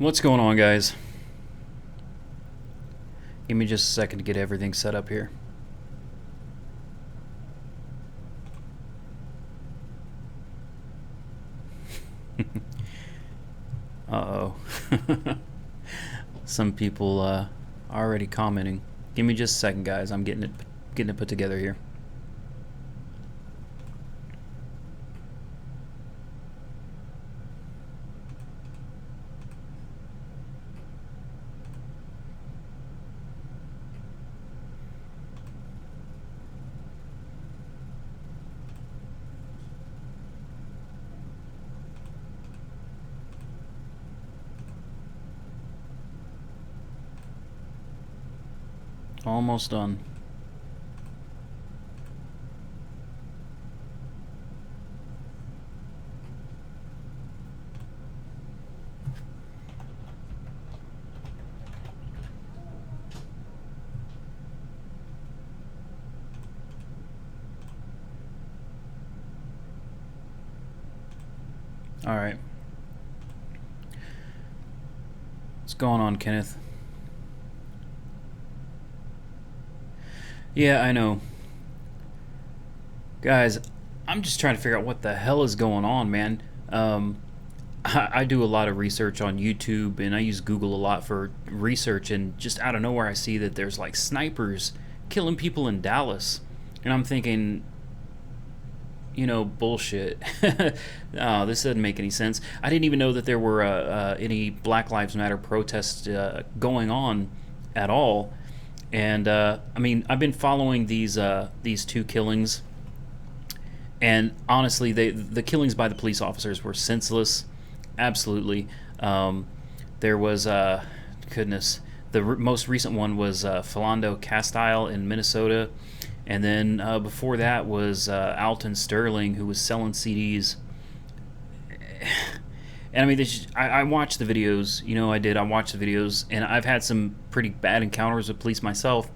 What's going on, guys? Give me just a second to get everything set up here. Uh-oh. Some people already commenting. Give me just a second, guys. I'm getting it put together here. Almost done. All right. What's going on, Kenneth? Yeah, I know. Guys, I'm just trying to figure out what the hell is going on, man. I do a lot of research on YouTube and I use Google a lot for research, and just out of nowhere I see that there's like snipers killing people in Dallas. And I'm thinking, bullshit. Oh, this doesn't make any sense. I didn't even know that there were any Black Lives Matter protests going on at all. And I mean, I've been following these two killings, and honestly, the killings by the police officers were senseless, absolutely. There was goodness, the most recent one was Philando Castile in Minnesota, and then before that was Alton Sterling, who was selling CDs. And I mean, I watched the videos. I watched the videos, and I've had some pretty bad encounters with police myself,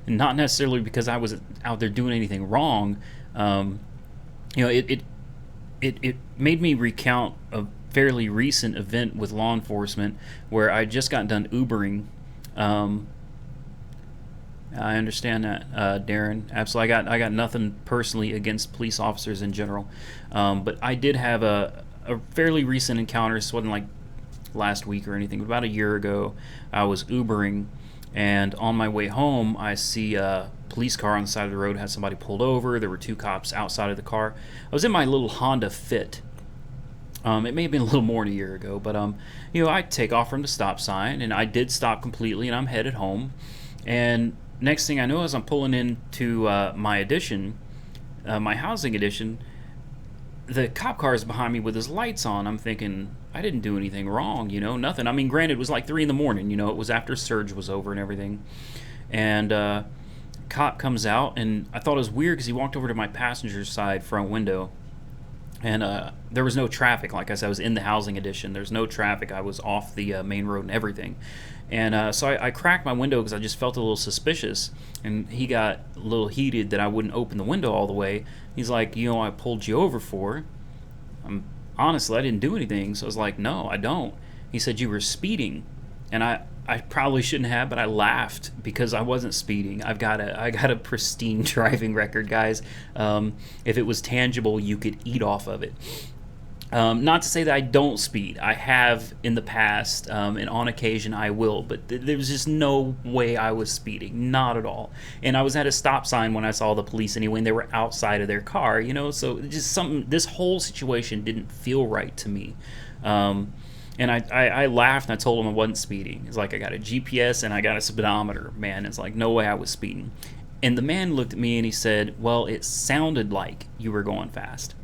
and not necessarily because I was out there doing anything wrong. It made me recount a fairly recent event with law enforcement where I just got done Ubering. I understand that, Darren. Absolutely, I got nothing personally against police officers in general, but I did have a fairly recent encounter. This wasn't like last week or anything, but about a year ago, I was Ubering, and on my way home, I see a police car on the side of the road, had somebody pulled over. There were two cops outside of the car. I was in my little Honda Fit. It may have been a little more than a year ago, but I take off from the stop sign, and I did stop completely, and I'm headed home. And next thing I know, as I'm pulling into my addition, my housing addition, the cop car is behind me with his lights on. I'm thinking, I didn't do anything wrong, nothing. I mean, granted, it was like 3 in the morning, it was after surge was over and everything. And cop comes out, and I thought it was weird because he walked over to my passenger side front window, and there was no traffic. Like I said, I was in the housing addition. There's no traffic. I was off the main road and everything. And so I cracked my window because I just felt a little suspicious. And he got a little heated that I wouldn't open the window all the way. He's like, I pulled you over for. Honestly, I didn't do anything. So I was like, no, I don't. He said, you were speeding. And I probably shouldn't have, but I laughed because I wasn't speeding. I got a pristine driving record, guys. If it was tangible, you could eat off of it. Not to say that I don't speed. I have in the past, and on occasion I will, but there was just no way I was speeding, not at all. And I was at a stop sign when I saw the police anyway, and they were outside of their car, so just this whole situation didn't feel right to me. And I laughed and I told him I wasn't speeding. It's like, I got a GPS and I got a speedometer, man. It's like, no way I was speeding. And the man looked at me and he said, well, it sounded like you were going fast.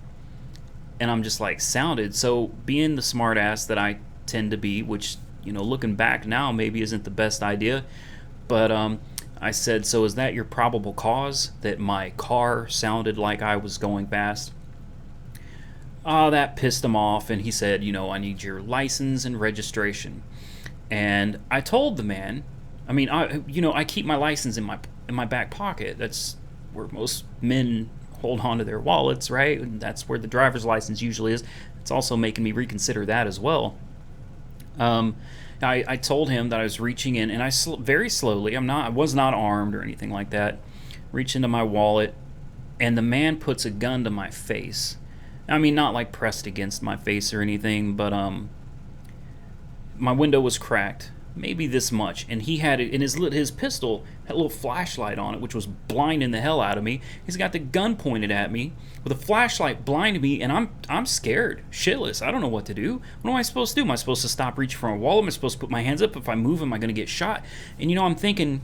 And I'm just like, sounded? So being the smart ass that I tend to be, which, looking back now maybe isn't the best idea, but I said, so is that your probable cause, that my car sounded like I was going fast? Oh, that pissed him off, and he said, I need your license and registration. And I told the man, I mean, I keep my license in my back pocket. That's where most men hold on to their wallets, right? And that's where the driver's license usually is. It's also making me reconsider that as well. Um, I told him that I was reaching in, and very slowly. I was not armed or anything like that. Reach into my wallet, and the man puts a gun to my face. I mean, not like pressed against my face or anything, but my window was cracked, maybe this much, and he had it in his pistol had a little flashlight on it, which was blinding the hell out of me. He's got the gun pointed at me with a flashlight, blinding me, and I'm scared, shitless. I don't know what to do. What am I supposed to do? Am I supposed to stop reaching for my wallet? Am I supposed to put my hands up? If I move, am I going to get shot? And I'm thinking,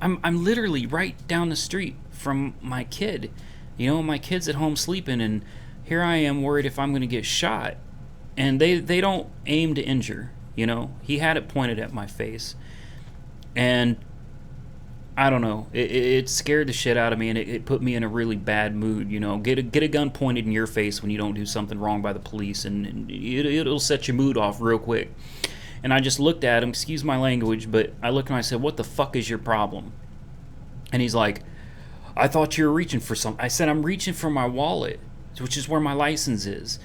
I'm literally right down the street from my kid. My kid's at home sleeping, and here I am worried if I'm going to get shot. And they don't aim to injure. He had it pointed at my face, and I don't know. It scared the shit out of me, and it put me in a really bad mood. Get a gun pointed in your face when you don't do something wrong by the police, and it'll set your mood off real quick. And I just looked at him. Excuse my language, but I looked at him and I said, "What the fuck is your problem?" And he's like, "I thought you were reaching for something." I said, "I'm reaching for my wallet, which is where my license is."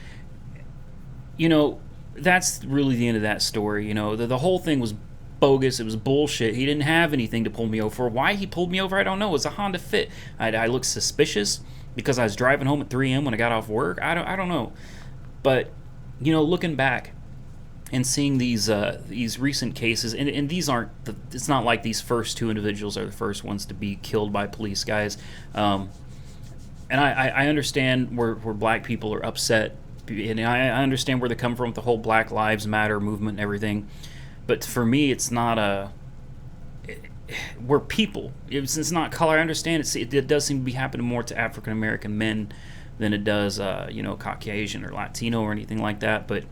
That's really the end of that story. The whole thing was bogus. It was bullshit. He didn't have anything to pull me over for. Why he pulled me over, I don't know. It was a Honda Fit. I looked suspicious because I was driving home at 3 a.m. when I got off work. I don't know. But, looking back and seeing these recent cases, and these aren't, it's not like these first two individuals are the first ones to be killed by police, guys. And I understand where black people are upset, and I understand where they come from with the whole Black Lives Matter movement and everything. But for me, it's not we're people. It's not color. I understand it does seem to be happening more to African American men than it does, Caucasian or Latino or anything like that. But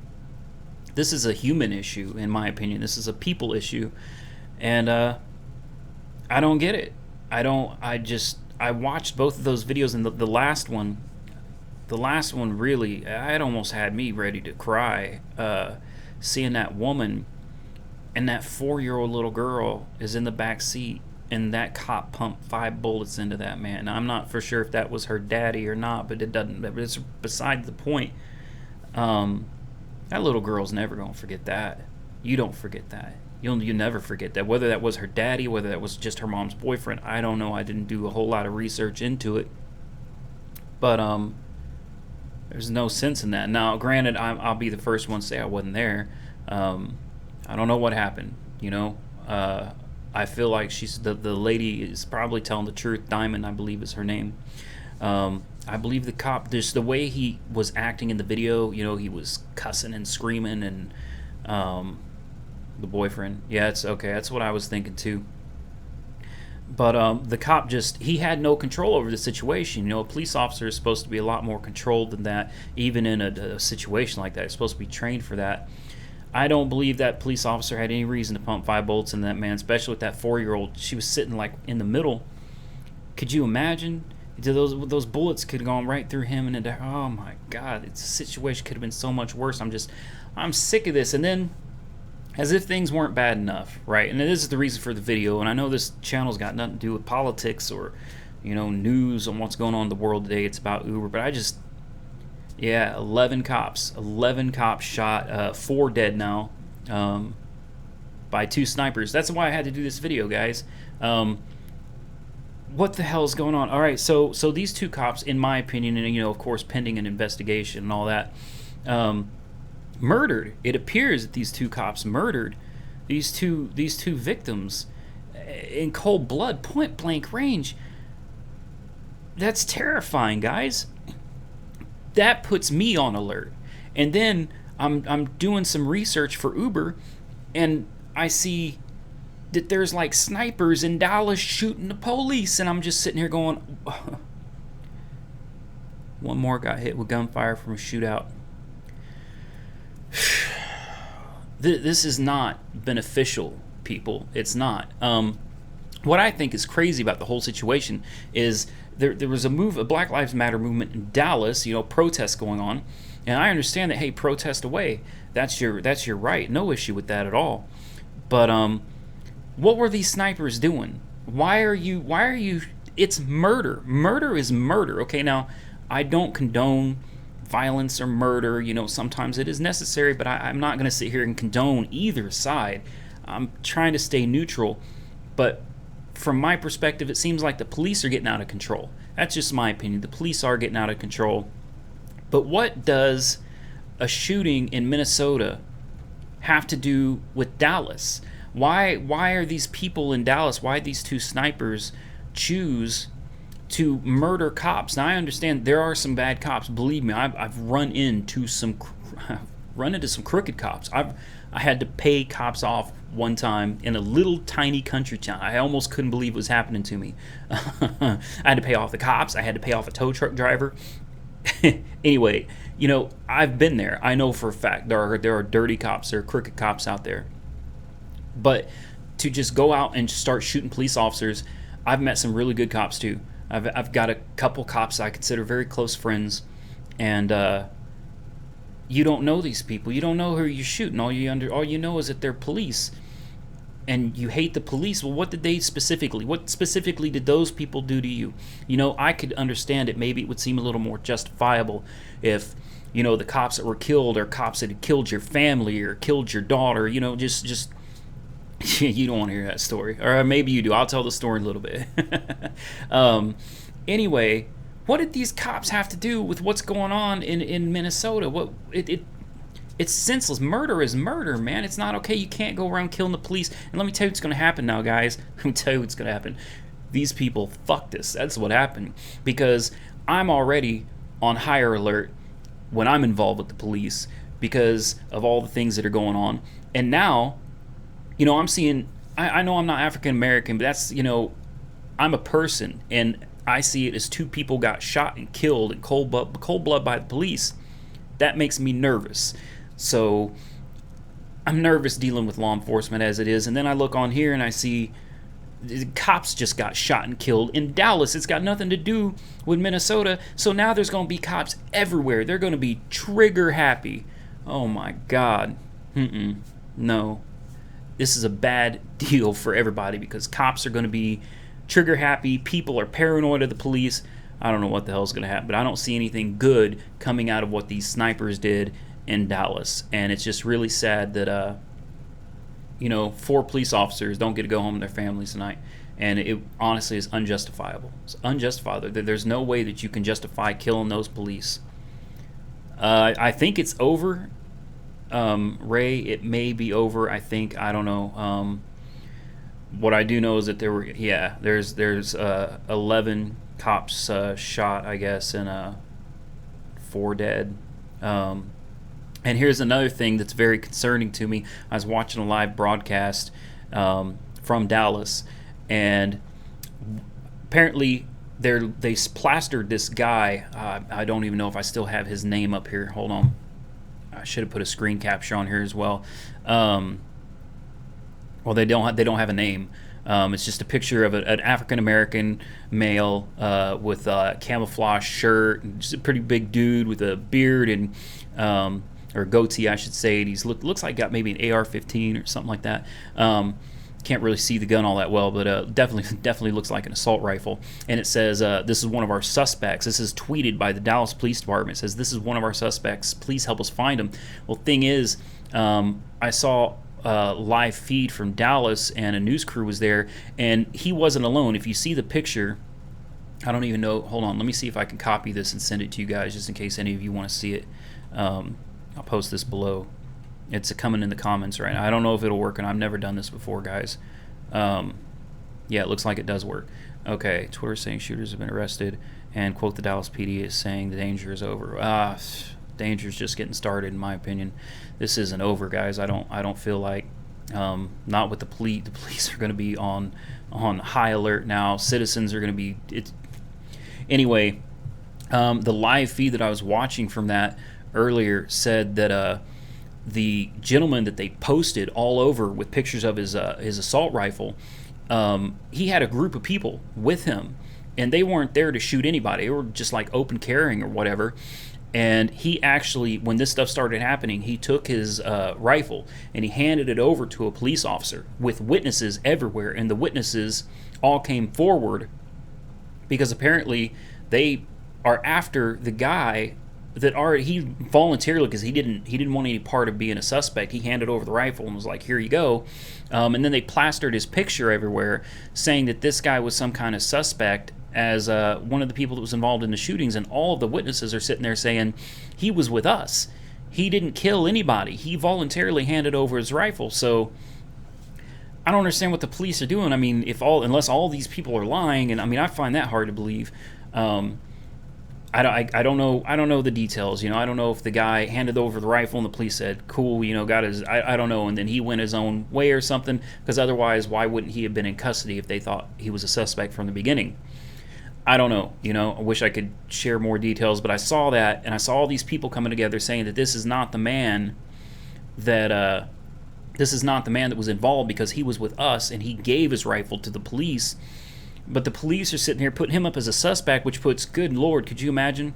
this is a human issue, in my opinion. This is a people issue, and I don't get it. I watched both of those videos, and the last one really, it almost had me ready to cry. Seeing that woman and that 4-year-old little girl is in the back seat, and that cop pumped 5 bullets into that man. Now, I'm not for sure if that was her daddy or not, but it's beside the point. That little girl's never gonna forget that. You don't forget that. You never forget that. Whether that was her daddy, whether that was just her mom's boyfriend, I don't know. I didn't do a whole lot of research into it, but there's no sense in that. Now, granted, I'll be the first one to say I wasn't there. I don't know what happened. I feel like the lady is probably telling the truth. Diamond, I believe, is her name. I believe the cop, just the way he was acting in the video, he was cussing and screaming, and the boyfriend. Yeah, it's okay. That's what I was thinking too. But the cop he had no control over the situation. A police officer is supposed to be a lot more controlled than that, even in a situation like that. He's supposed to be trained for that. I don't believe that police officer had any reason to pump 5 bullets in that man, especially with that 4-year-old. She was sitting like in the middle. Could you imagine? Those bullets could have gone right through him and into her. Oh my God, the situation could have been so much worse. I'm sick of this. And then, as if things weren't bad enough, right? And this is the reason for the video. And I know this channel's got nothing to do with politics or, news on what's going on in the world today. It's about Uber, but 11 cops shot, 4 dead now, by 2 snipers. That's why I had to do this video, guys. What the hell is going on? All right, so these 2 cops, in my opinion, and of course pending an investigation and all that, murdered. It appears that these 2 cops murdered these two victims in cold blood, point blank range. That's terrifying, guys. That puts me on alert. And then I'm doing some research for Uber, and I see that there's like snipers in Dallas shooting the police, and I'm just sitting here going, one more got hit with gunfire from a shootout. This is not beneficial, people. It's not. What I think is crazy about the whole situation is there was a Black Lives Matter movement in Dallas, protests going on, and I understand that, hey, protest away. That's your right. No issue with that at all. But what were these snipers doing? Why are you? It's murder. Murder is murder. Okay, now I don't condone violence or murder. Sometimes it is necessary, but I'm not going to sit here and condone either side. I'm trying to stay neutral, but from my perspective, it seems like the police are getting out of control. That's just my opinion. The police are getting out of control. But what does a shooting in Minnesota have to do with Dallas? Why are these people in Dallas, why these two snipers choose to murder cops? Now, I understand there are some bad cops. Believe me, I've run into some crooked cops. I had to pay cops off one time in a little tiny country town. I almost couldn't believe it was happening to me. I had to pay off the cops. I had to pay off a tow truck driver. Anyway, I've been there. I know for a fact there are dirty cops, there are crooked cops out there. But to just go out and start shooting police officers, I've met some really good cops too. I've got a couple cops I consider very close friends, and you don't know these people. You don't know who you're shooting. All you know is that they're police, and you hate the police. Well, what specifically did those people do to you? I could understand it. Maybe it would seem a little more justifiable if, the cops that were killed are cops that had killed your family or killed your daughter. Just you don't want to hear that story, or maybe you do. I'll tell the story in a little bit. Anyway, what did these cops have to do with what's going on in Minnesota? It's senseless. Murder is murder, man. It's not okay. You can't go around killing the police. And let me tell you what's going to happen now, guys. Let me tell you what's going to happen. These people fucked us. That's what happened. Because I'm already on higher alert when I'm involved with the police because of all the things that are going on. And now, I'm seeing, I know I'm not African American, but that's, I'm a person. And I see it as two people got shot and killed in cold blood by the police. That makes me nervous. So I'm nervous dealing with law enforcement as it is. And then I look on here and I see the cops just got shot and killed in Dallas. It's got nothing to do with Minnesota. So now there's going to be cops everywhere. They're going to be trigger happy. Oh my God. No. This is a bad deal for everybody because cops are going to be trigger happy. People are paranoid of the police. I don't know what the hell is going to happen, but I don't see anything good coming out of what these snipers did in Dallas. And it's just really sad that 4 police officers don't get to go home to their families tonight. And it honestly is unjustifiable. It's unjustifiable. There's no way that you can justify killing those police. I think it's over. Ray, it may be over. I don't know. What I do know is that there's 11 cops shot, I guess, and 4 dead. And here's another thing that's very concerning to me. I was watching a live broadcast from Dallas, and apparently they plastered this guy. I don't even know if I still have his name up here. Hold on. I should have put a screen capture on here as well. Well, they don't have a name. It's just a picture of an African American male with a camouflage shirt, just a pretty big dude with a beard and or goatee, I should say. And looks like got maybe an AR-15 or something like that. Can't really see the gun all that well, but definitely looks like an assault rifle. And it says, this is one of our suspects. This is tweeted by the Dallas Police Department. It says, this is one of our suspects. Please help us find him. Well, thing is, I saw a live feed from Dallas, and a news crew was there, and he wasn't alone. If you see the picture, I don't even know. Hold on. Let me see if I can copy this and send it to you guys, just in case any of you want to see it. I'll post this below. It's coming in the comments right now. I don't know if it'll work, and I've never done this before, guys. Yeah, it looks like it does work. Okay, Twitter saying shooters have been arrested, and quote, the Dallas PD is saying the danger is over. Danger's just getting started, in my opinion. This isn't over, guys. I don't feel like, not with the police. The police are going to be on high alert now. Citizens are going to be. Anyway, the live feed that I was watching from that earlier said that the gentleman that they posted all over with pictures of his assault rifle, he had a group of people with him, and they weren't there to shoot anybody. They were just like open carrying or whatever. And he actually, when this stuff started happening, he took his rifle and he handed it over to a police officer with witnesses everywhere. And the witnesses all came forward because apparently they are after the guy that already he voluntarily, because he didn't want any part of being a suspect, he handed over the rifle and was like, here you go. And then they plastered his picture everywhere, saying that this guy was some kind of suspect as one of the people that was involved in the shootings, and all of the witnesses are sitting there saying he was with us, he didn't kill anybody, he voluntarily handed over his rifle. So I don't understand what the police are doing. I mean, unless all these people are lying, and I mean, I find that hard to believe. I don't know the details. I don't know if the guy handed over the rifle and the police said, cool, got his, I don't know, and then he went his own way or something, because otherwise why wouldn't he have been in custody if they thought he was a suspect from the beginning? I don't know. I wish I could share more details, but I saw that, and I saw all these people coming together saying that this is not the man that was involved, because he was with us and he gave his rifle to the police. But the police are sitting here putting him up as a suspect, which puts, good Lord, could you imagine?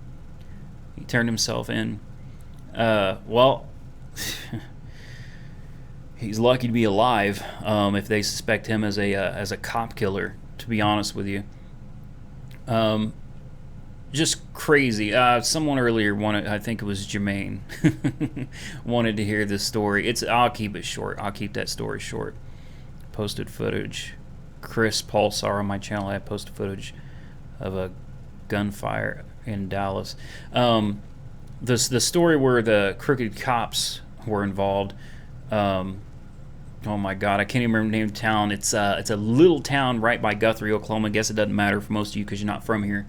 He turned himself in. Well, he's lucky to be alive, if they suspect him as a cop killer, to be honest with you. Just crazy. Someone earlier wanted, I think it was Jermaine, wanted to hear this story. I'll keep it short. I'll keep that story short. Posted footage. Chris Pulsar on my channel, I posted footage of a gunfire in Dallas. The story where the crooked cops were involved. Oh my God, I can't even remember the name of the town. It's a little town right by Guthrie, Oklahoma. I guess it doesn't matter for most of you because you're not from here.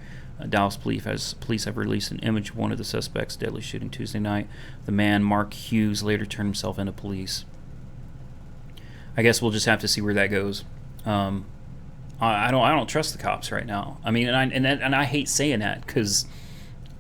Dallas police have released an image of one of the suspects' deadly shooting Tuesday night. The man, Mark Hughes, later turned himself into police. I guess we'll just have to see where that goes. I don't trust the cops right now. I mean, and I hate saying that, because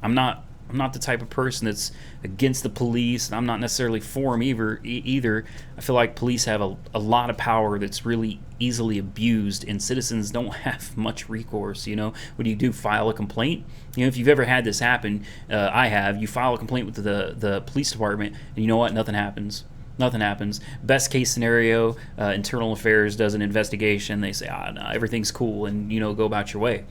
I'm not the type of person that's against the police, and I'm not necessarily for them either. I feel like police have a lot of power that's really easily abused, and citizens don't have much recourse. What do you do? File a complaint? If you've ever had this happen, I have. You file a complaint with the police department, and you know what? Nothing happens. Nothing happens. Best case scenario, Internal Affairs does an investigation. They say, no, everything's cool, and go about your way.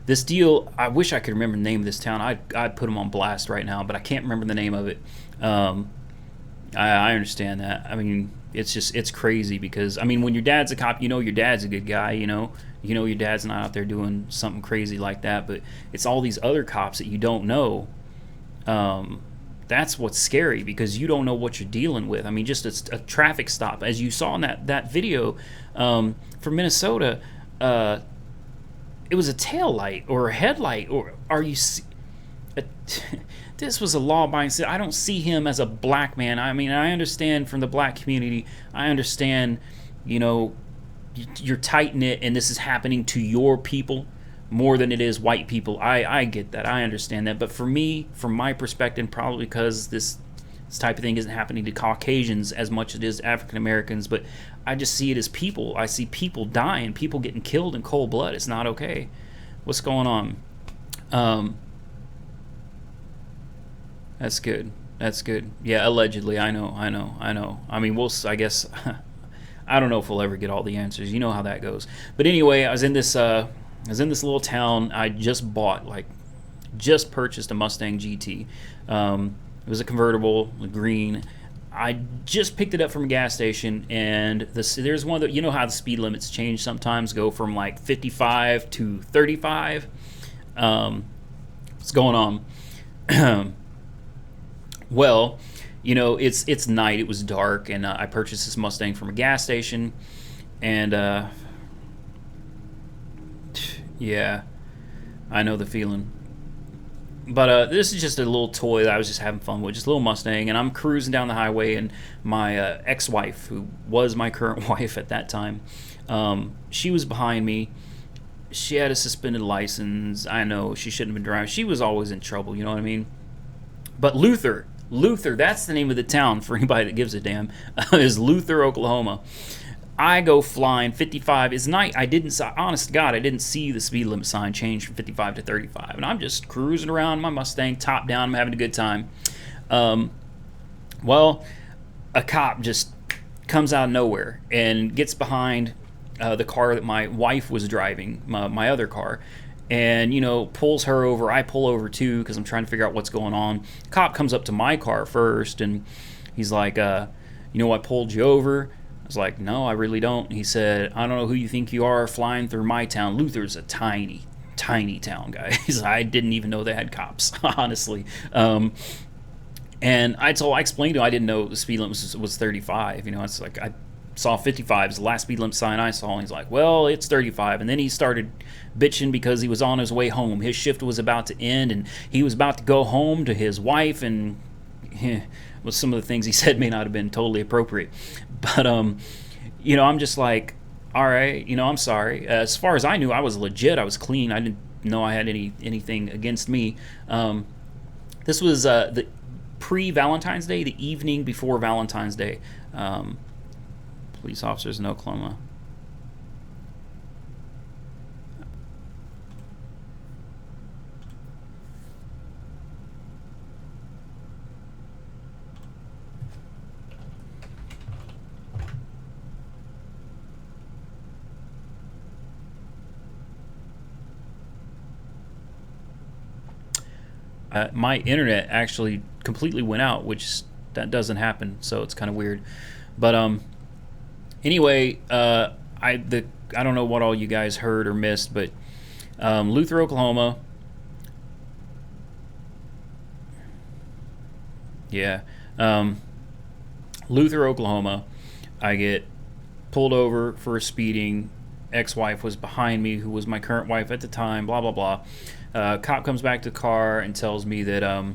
This deal, I wish I could remember the name of this town. I'd put them on blast right now, but I can't remember the name of it. I understand that. I mean, it's crazy, because I mean, when your dad's a cop, your dad's a good guy. Your dad's not out there doing something crazy like that. But it's all these other cops that you don't know. That's what's scary, because you don't know what you're dealing with. I mean, just a traffic stop, as you saw in that video from Minnesota. It was a tail light or a headlight, or this was a law-abiding. I don't see him as a black man. I mean, I understand from the black community. I understand, you're tight-knit, and this is happening to your people more than it is white people. I get that. I understand that. But for me, from my perspective, probably because this type of thing isn't happening to Caucasians as much as it is African Americans, but I just see it as people. I see people dying, people getting killed in cold blood. It's not okay. What's going on? That's good. That's good. Yeah, allegedly. I know. I mean, I guess, I don't know if we'll ever get all the answers. You know how that goes. But anyway, I was in this little town. I just purchased a Mustang GT. It was a convertible, green. I just picked it up from a gas station, and there's one that, how the speed limits change sometimes, go from like 55 to 35. What's going on? Well, it's night. It was dark, and I purchased this Mustang from a gas station, and yeah, I know the feeling. But this is just a little toy that I was just having fun with, just a little Mustang, and I'm cruising down the highway, and my ex-wife, who was my current wife at that time, she was behind me. She had a suspended license. I know she shouldn't have been driving. She was always in trouble, you know what I mean? But Luther, that's the name of the town for anybody that gives a damn, is Luther, Oklahoma. I go flying 55. It's night. Honest to God, I didn't see the speed limit sign change from 55 to 35. And I'm just cruising around my Mustang, top down. I'm having a good time. Well, a cop just comes out of nowhere and gets behind the car that my wife was driving, my other car. and pulls her over. I pull over too because I'm trying to figure out what's going on. Cop comes up to my car first, and he's like, "You know what pulled you over?" I was like, "No, I really don't." He said, "I don't know who you think you are flying through my town. Luther's a tiny, tiny town, guys. I didn't even know they had cops, honestly." And I explained to him I didn't know the speed limit was 35. It's like I saw 55 is the last speed limit sign I saw, and he's like, "Well, it's 35." And then he started bitching because he was on his way home. His shift was about to end, and he was about to go home to his wife, and well, some of the things he said may not have been totally appropriate. But I'm just like, all right, I'm sorry. As far as I knew, I was legit. I was clean. I didn't know I had anything against me. This was the pre-Valentine's Day, the evening before Valentine's Day. Police officers in Oklahoma. My internet actually completely went out, which that doesn't happen, so it's kind of weird. But anyway, I don't know what all you guys heard or missed, but Luther, Oklahoma. Yeah, Luther, Oklahoma. I get pulled over for speeding. Ex-wife was behind me, who was my current wife at the time. Blah blah blah. Cop comes back to the car and tells me that I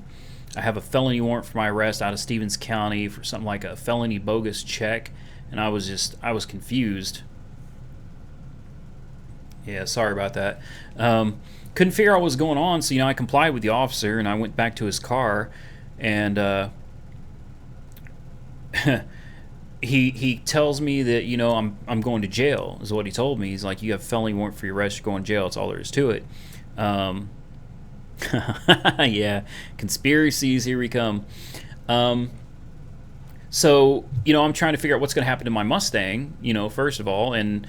have a felony warrant for my arrest out of Stevens County for something like a felony bogus check, and I was confused. Yeah, sorry about that. Couldn't figure out what was going on, so I complied with the officer and I went back to his car, and he tells me that I'm going to jail, is what he told me. He's like, "You have a felony warrant for your arrest. You're going to jail. That's all there is to it." Yeah, conspiracies, here we come. So I'm trying to figure out what's going to happen to my Mustang, first of all, and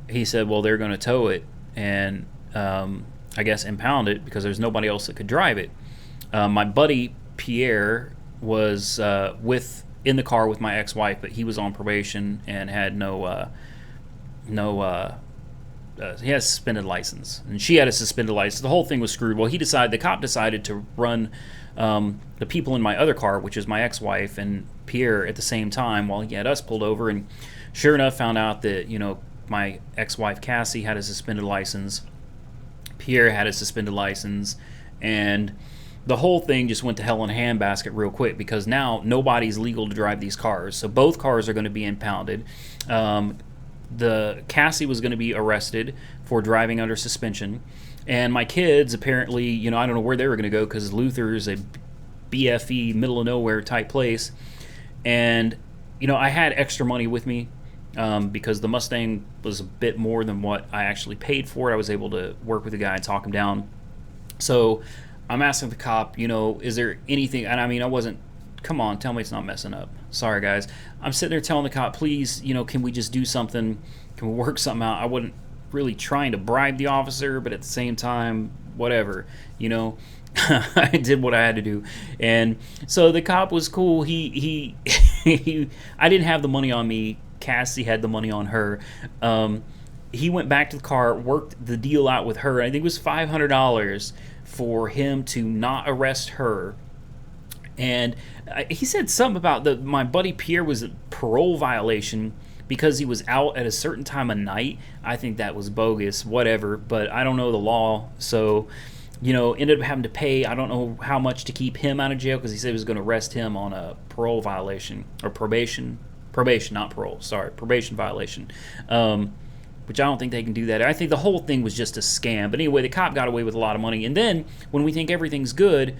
he said, well, they're going to tow it and I guess impound it because there's nobody else that could drive it. My buddy Pierre was in the car with my ex-wife, but he was on probation and had he has a suspended license, and she had a suspended license. The whole thing was screwed. Well, the cop decided to run the people in my other car, which is my ex-wife and Pierre, at the same time while he had us pulled over, and sure enough found out that my ex-wife Cassie had a suspended license, Pierre had a suspended license, and the whole thing just went to hell in a handbasket real quick because now nobody's legal to drive these cars. So both cars are going to be impounded. The Cassie was going to be arrested for driving under suspension, and my kids apparently, I don't know where they were going to go because Luther is a BFE middle of nowhere type place, and I had extra money with me because the Mustang was a bit more than what I actually paid for it. I was able to work with the guy and talk him down. So I'm asking the cop, is there anything? And I mean, I wasn't. Come on, tell me it's not messing up. Sorry, guys. I'm sitting there telling the cop, please, can we just do something? Can we work something out? I wasn't really trying to bribe the officer, but at the same time, whatever, I did what I had to do. And so the cop was cool. He I didn't have the money on me. Cassie had the money on her. He went back to the car, worked the deal out with her. I think it was $500 for him to not arrest her. And he said something about my buddy Pierre was a parole violation because he was out at a certain time of night. I think that was bogus, whatever, but I don't know the law. So, ended up having to pay, I don't know how much to keep him out of jail because he said he was going to arrest him on a parole violation, or probation, not parole, sorry, probation violation. Which I don't think they can do that. I think the whole thing was just a scam. But anyway, the cop got away with a lot of money. And then when we think everything's good,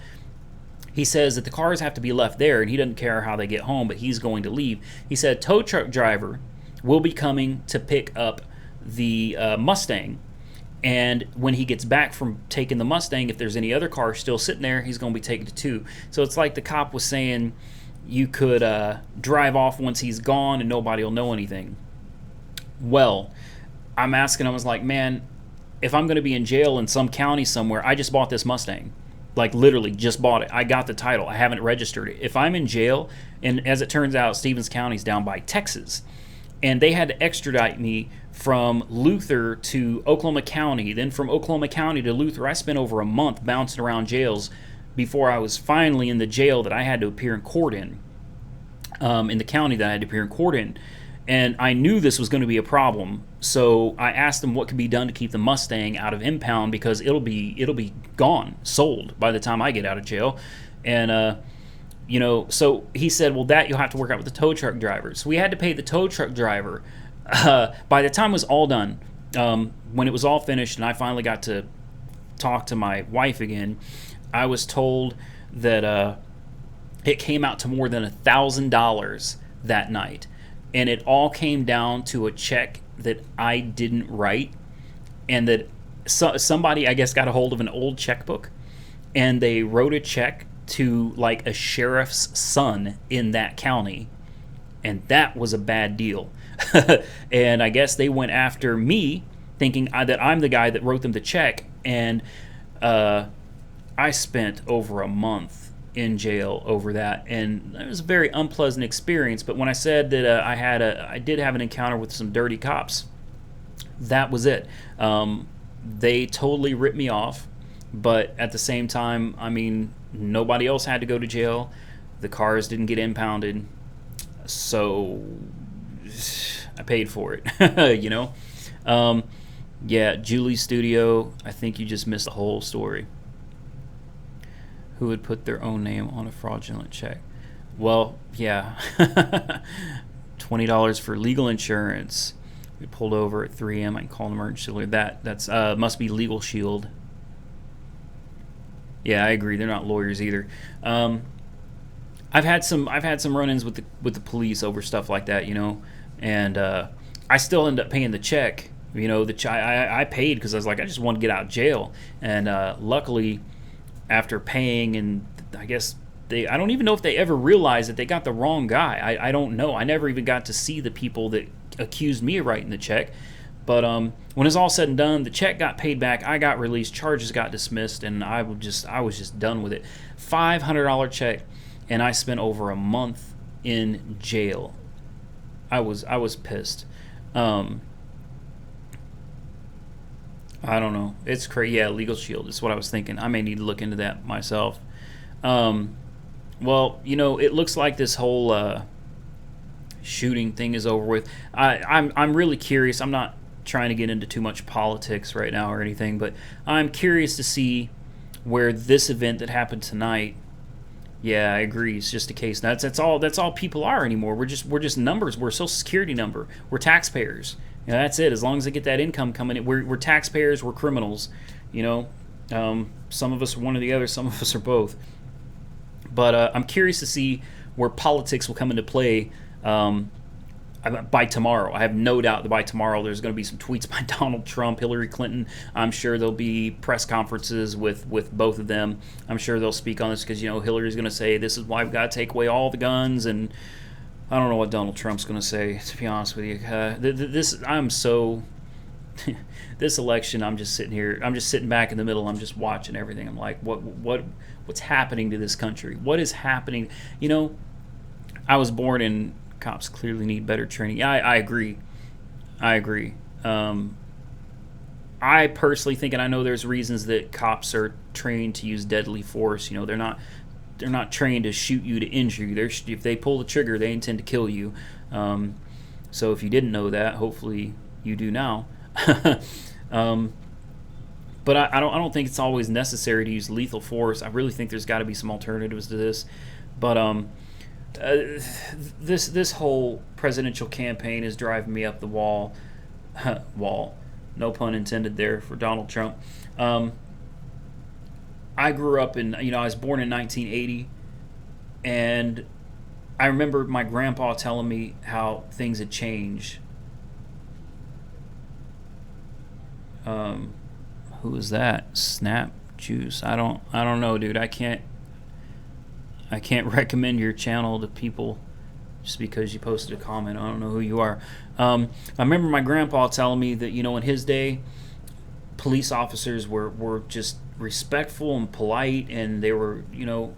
he says that the cars have to be left there, and he doesn't care how they get home, but he's going to leave. He said tow truck driver will be coming to pick up the Mustang, and when he gets back from taking the Mustang, if there's any other car still sitting there, he's going to be taken to two. So it's like the cop was saying you could drive off once he's gone and nobody will know anything. Well, I'm asking him, I was like, man, if I'm going to be in jail in some county somewhere, I just bought this Mustang. Like literally just bought it. I got the title. I haven't registered it. If I'm in jail, and as it turns out, Stevens County's down by Texas, and they had to extradite me from Luther to Oklahoma County, then from Oklahoma County to Luther. I spent over a month bouncing around jails before I was finally in the jail that I had to appear in court in the county that I had to appear in court in. And I knew this was going to be a problem, so I asked them what could be done to keep the Mustang out of impound, because it'll be gone, sold by the time I get out of jail. And so he said, well, that you'll have to work out with the tow truck driver. So we had to pay the tow truck driver. By the time it was all done, when it was all finished and I finally got to talk to my wife again, I was told that it came out to more than $1,000 that night. And it all came down to a check that I didn't write, and that somebody, I guess, got a hold of an old checkbook, and they wrote a check to like a sheriff's son in that county, and that was a bad deal. And I guess they went after me, thinking that I'm the guy that wrote them the check, and I spent over a month in jail over that, and it was a very unpleasant experience. But when I said that I did have an encounter with some dirty cops, that was it. They totally ripped me off, but at the same time, I mean, nobody else had to go to jail. The cars didn't get impounded, so I paid for it. Yeah, Julie's Studio, I think you just missed the whole story. Who would put their own name on a fraudulent check? Well, yeah. $20 for legal insurance. We pulled over at 3 a.m. I can call an emergency alert. That's must be Legal Shield. Yeah, I agree. They're not lawyers either. I've had some run-ins with the police over stuff like that, and I still end up paying the check. I paid because I was like, I just want to get out of jail, and luckily, after paying, and I guess I don't even know if they ever realized that they got the wrong guy. I don't know. I never even got to see the people that accused me of writing the check. But when it's all said and done, the check got paid back. I got released. Charges got dismissed, and I was just done with it. $500 check, and I spent over a month in jail. I was pissed. I don't know. It's crazy. Yeah, Legal Shield is what I was thinking. I may need to look into that myself. Well, it looks like this whole shooting thing is over with. I'm really curious. I'm not trying to get into too much politics right now or anything, but I'm curious to see where this event that happened tonight. Yeah, I agree. It's just a case. That's all people are anymore. We're just numbers. We're a Social Security number. We're taxpayers. That's it. As long as they get that income coming in, we're taxpayers. We're criminals. Some of us are one or the other. Some of us are both. But I'm curious to see where politics will come into play by tomorrow. I have no doubt that by tomorrow there's going to be some tweets by Donald Trump, Hillary Clinton. I'm sure there'll be press conferences with both of them. I'm sure they'll speak on this because Hillary's going to say this is why we've got to take away all the guns, and I don't know what Donald Trump's going to say, to be honest with you. This election, I'm just sitting here. I'm just sitting back in the middle. I'm just watching everything. I'm like, what's happening to this country? What is happening? I was born in. Cops clearly need better training. Yeah, I agree. I personally think, and I know there's reasons that cops are trained to use deadly force. They're not trained to shoot you to injure you. If they pull the trigger, they intend to kill you. So if you didn't know that, hopefully you do now. But I don't think it's always necessary to use lethal force. I really think there's got to be some alternatives to this. But this whole presidential campaign is driving me up the wall. No pun intended there for Donald Trump. I grew up in, I was born in 1980, and I remember my grandpa telling me how things had changed. Who is that? Snap Juice. I don't know, dude. I can't recommend your channel to people just because you posted a comment. I don't know who you are. I remember my grandpa telling me that, in his day, police officers were just respectful and polite, and they were,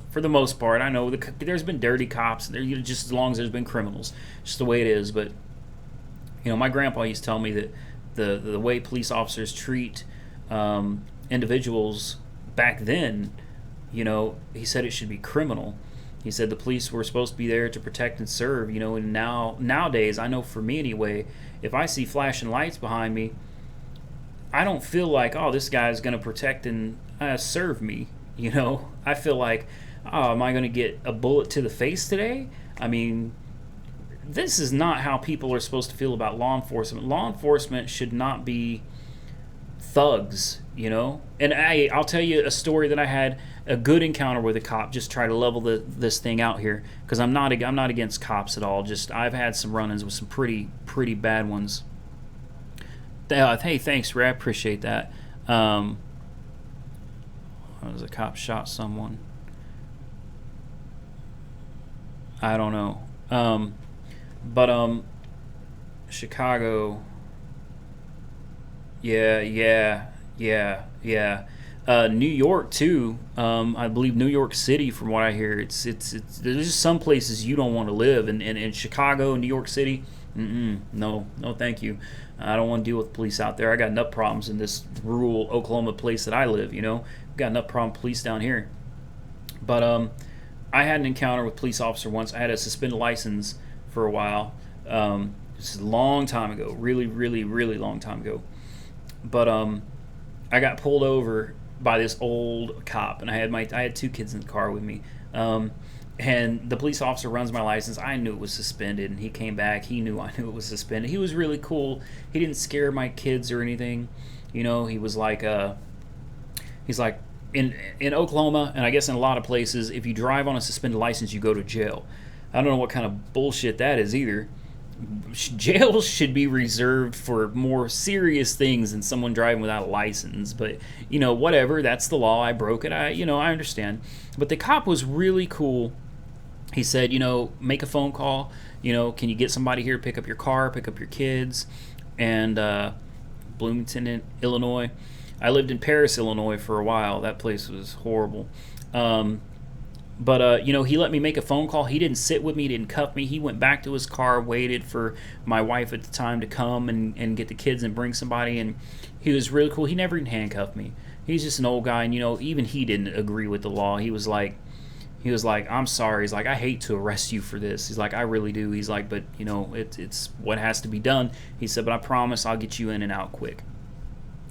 for the most part. I know there's been dirty cops there, just as long as there's been criminals, just the way it is. But my grandpa used to tell me that the way police officers treat individuals back then, he said it should be criminal. He said the police were supposed to be there to protect and serve, and nowadays, I know for me anyway, if I see flashing lights behind me, I don't feel like, oh, this guy's going to protect and serve me, I feel like, oh, am I going to get a bullet to the face today? I mean, this is not how people are supposed to feel about law enforcement. Law enforcement should not be thugs, And I'll tell you a story that I had a good encounter with a cop. Just try to level this thing out here, because I'm not against cops at all. Just I've had some run-ins with some pretty bad ones. Hey, thanks, Ray. I appreciate that. Was a cop shot someone? I don't know. But Chicago. Yeah. New York too. I believe New York City, from what I hear, it's there's just some places you don't want to live, and in Chicago, New York City, no, thank you. I don't want to deal with police out there. I got enough problems in this rural Oklahoma place that I live. Got enough problem with police down here. But I had an encounter with a police officer once. I had a suspended license for a while. This is a long time ago, really, really, really long time ago. But I got pulled over by this old cop, and I had 2 kids in the car with me. And the police officer runs my license. I knew it was suspended, and he came back. He knew I knew it was suspended. He was really cool. He didn't scare my kids or anything. He was like, he's like, in Oklahoma, and I guess in a lot of places, if you drive on a suspended license, you go to jail. I don't know what kind of bullshit that is either. Jails should be reserved for more serious things than someone driving without a license. But whatever, that's the law. I broke it. I understand. But the cop was really cool. He said, make a phone call. Can you get somebody here to pick up your car, pick up your kids? And Bloomington, Illinois. I lived in Paris, Illinois for a while. That place was horrible. But he let me make a phone call. He didn't sit with me, he didn't cuff me. He went back to his car, waited for my wife at the time to come and get the kids and bring somebody. And he was really cool. He never even handcuffed me. He's just an old guy, and even he didn't agree with the law. He was like, I'm sorry. He's like, I hate to arrest you for this. He's like, I really do. He's like, but it's what has to be done. He said, but I promise I'll get you in and out quick.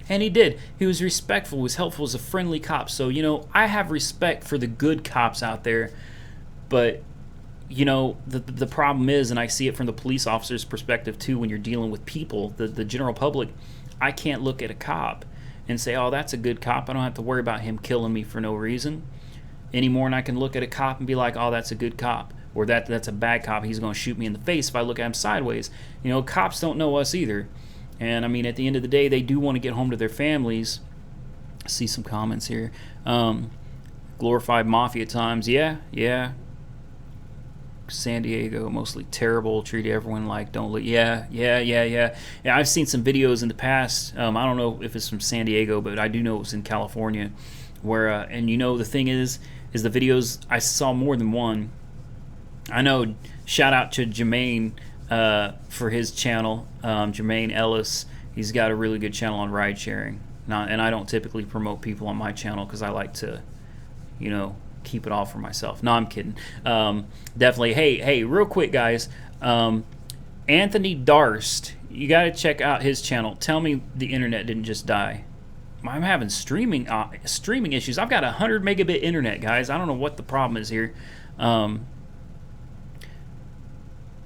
And he did. He was respectful, was helpful, was a friendly cop. So, I have respect for the good cops out there. But, the problem is, and I see it from the police officer's perspective too, when you're dealing with people, the general public, I can't look at a cop and say, oh, that's a good cop. I don't have to worry about him killing me for no reason anymore. And I can look at a cop and be like, oh, that's a good cop. Or that's a bad cop. He's going to shoot me in the face if I look at him sideways. Cops don't know us either. And, at the end of the day, they do want to get home to their families. I see some comments here. Glorified mafia times. Yeah. San Diego, mostly terrible. Treat everyone like don't look. Yeah. I've seen some videos in the past. I don't know if it's from San Diego, but I do know it was in California. Where, and the thing is the videos, I saw more than one. I know, shout out to Jermaine, for his channel, Jermaine Ellis. He's got a really good channel on ride sharing. And I don't typically promote people on my channel because I like to, keep it all for myself. No, I'm kidding. Definitely. Hey, real quick, guys. Anthony Darst, you got to check out his channel. Tell me the internet didn't just die. I'm having streaming issues. I've got 100 megabit internet, guys. I don't know what the problem is here.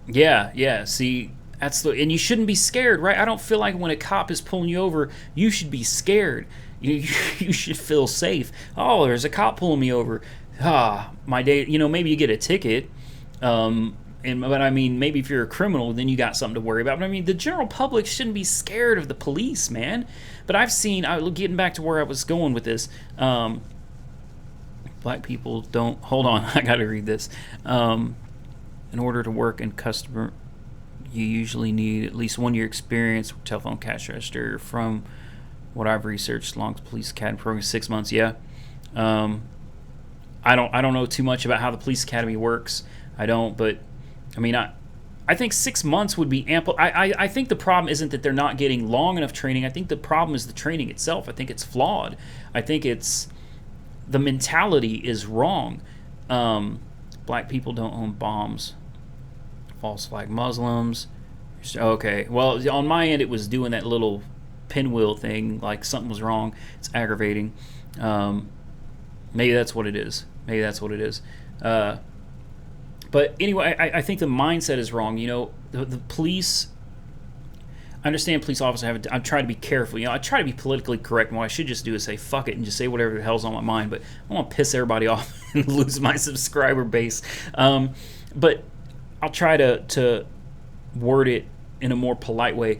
Yeah. See, and you shouldn't be scared, right? I don't feel like when a cop is pulling you over, you should be scared. You should feel safe. Oh, there's a cop pulling me over. My day. Maybe you get a ticket. But maybe if you're a criminal, then you got something to worry about. But the general public shouldn't be scared of the police, man. But I've seen. Getting back to where I was going with this. Black people don't. Hold on, I got to read this. In order to work in customer, you usually need at least 1 year experience with telephone cash register from what I've researched, long police academy program, 6 months. Yeah. Um, I don't know too much about how the police academy works. I don't, but I mean, I think 6 months would be ample. I think the problem isn't that they're not getting long enough training. I think the problem is the training itself. I think it's flawed. I think it's the mentality is wrong. Black people don't own bombs. False flag Muslims. Okay, well, on my end, it was doing that little pinwheel thing, like something was wrong. It's aggravating. Maybe that's what it is. Maybe that's what it is. But anyway, I think the mindset is wrong. You know, the police. I understand police officers have. I'm trying to be careful. You know, I try to be politically correct. And what I should just do is say fuck it and just say whatever the hell's on my mind. But I want to piss everybody off and lose my subscriber base. But I'll try to word it in a more polite way.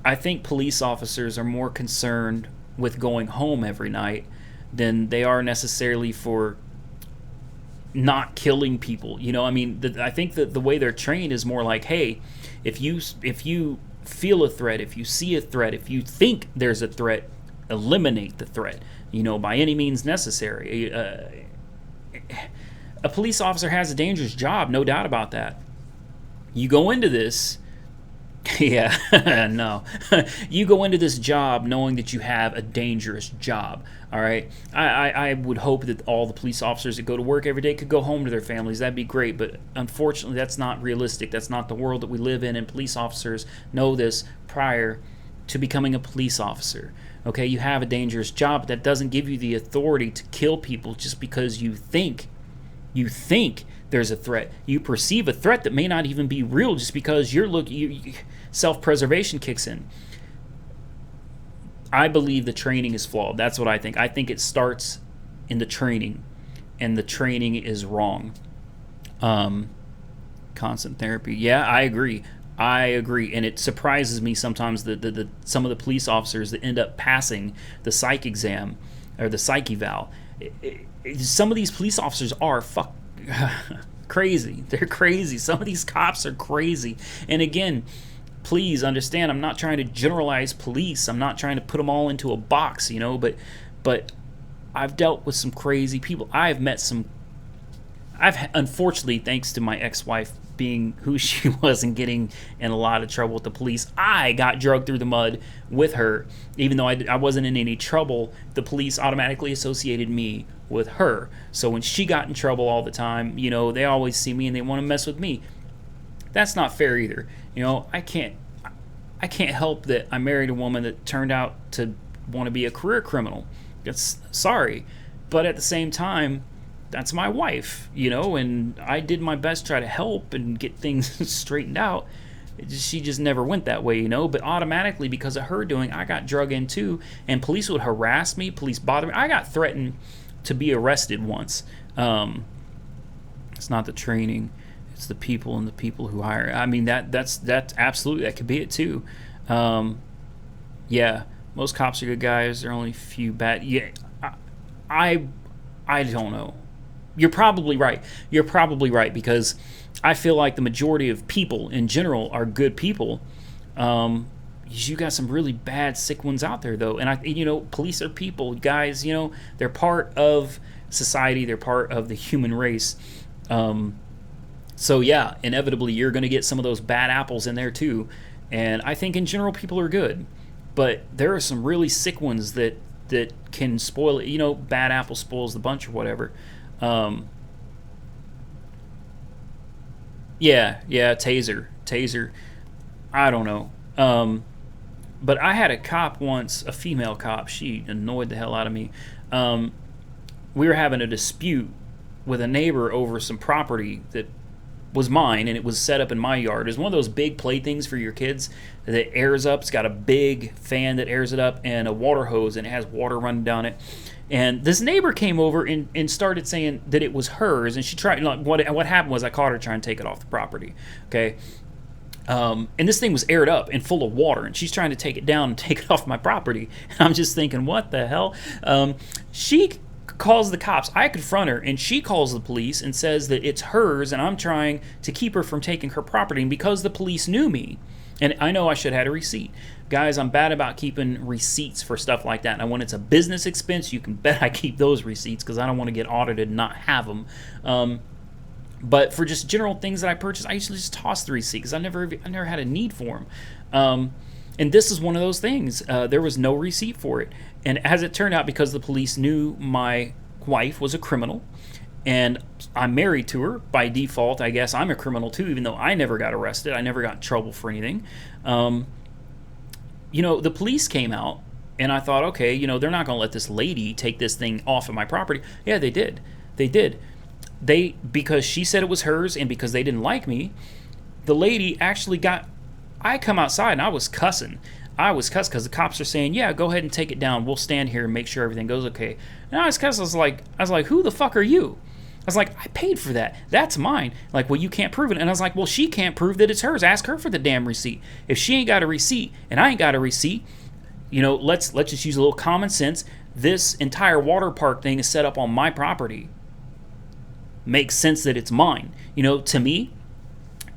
I think police officers are more concerned with going home every night than they are necessarily for not killing people. You know, I mean, I think that the way they're trained is more like, hey, if you feel a threat, if you see a threat, if you think there's a threat, eliminate the threat, you know, by any means necessary. A police officer has a dangerous job, no doubt about that. You go into this yeah, no. You go into this job knowing that you have a dangerous job, all right? I would hope that all the police officers that go to work every day could go home to their families. That'd be great, but unfortunately that's not realistic. That's not the world that we live in, and police officers know this prior to becoming a police officer. Okay, you have a dangerous job, but that doesn't give you the authority to kill people just because you think there's a threat. You perceive a threat that may not even be real just because self-preservation kicks in. I believe the training is flawed. That's what I think. I think it starts in the training, and the training is wrong. Constant therapy. Yeah, I agree. And it surprises me sometimes that some of the police officers that end up passing the psych exam or the psych eval. Some of these police officers are crazy. They're crazy. Some of these cops are crazy. And again, please understand, I'm not trying to generalize police. I'm not trying to put them all into a box, but I've dealt with some crazy people. Unfortunately, thanks to my ex-wife being who she was and getting in a lot of trouble with the police, I got dragged through the mud with her. Even though I wasn't in any trouble, the police automatically associated me with her. So when she got in trouble all the time, they always see me and they want to mess with me. That's not fair either. I can't help that I married a woman that turned out to want to be a career criminal. That's sorry. But at the same time, that's my wife, and I did my best to try to help and get things straightened out. She just never went that way, but automatically because of her doing, I got drug in too, and police would harass me, police bother me. I got threatened to be arrested once. It's not the training, it's the people and the people who hire. I mean, that's absolutely, that could be it too. Yeah, most cops are good guys. There are only a few bad. Yeah, I don't know. You're probably right. Because I feel like the majority of people in general are good people. You got some really bad, sick ones out there, though. And police are people, guys. They're part of society. They're part of the human race. So yeah, inevitably you're going to get some of those bad apples in there too. And I think in general people are good, but there are some really sick ones that can spoil it. Bad apple spoils the bunch or whatever. Yeah, taser. I don't know. But I had a cop once, a female cop. She annoyed the hell out of me. We were having a dispute with a neighbor over some property that was mine, and it was set up in my yard. It was one of those big playthings for your kids that airs up. It's got a big fan that airs it up and a water hose, and it has water running down it. And this neighbor came over and started saying that it was hers, and she tried. What happened was I caught her trying to take it off the property. Okay, and this thing was aired up and full of water, and she's trying to take it down and take it off my property. And I'm just thinking, what the hell? She calls the cops. I confront her, and she calls the police and says that it's hers, and I'm trying to keep her from taking her property. And because the police knew me, and I know I should have had a receipt, Guys, I'm bad about keeping receipts for stuff like that. And when it's a business expense, you can bet I keep those receipts because I don't want to get audited and not have them. But for just general things that I purchase, I usually just toss the receipt because I never had a need for them. And this is one of those things. There was no receipt for it. And as it turned out, because the police knew my wife was a criminal, and I'm married to her, by default, I guess I'm a criminal too, even though I never got arrested. I never got in trouble for anything. The police came out, and I thought, okay, they're not going to let this lady take this thing off of my property. Yeah, they did. Because she said it was hers, and because they didn't like me, the lady actually I come outside, and I was cussing. Because the cops are saying, yeah, go ahead and take it down. We'll stand here and make sure everything goes okay. And I was cussing. I was like, who the fuck are you? I was like, I paid for that. That's mine. Like, well, you can't prove it. And I was like, well, she can't prove that it's hers. Ask her for the damn receipt. If she ain't got a receipt and I ain't got a receipt, let's just use a little common sense. This entire water park thing is set up on my property. Makes sense that it's mine. To me,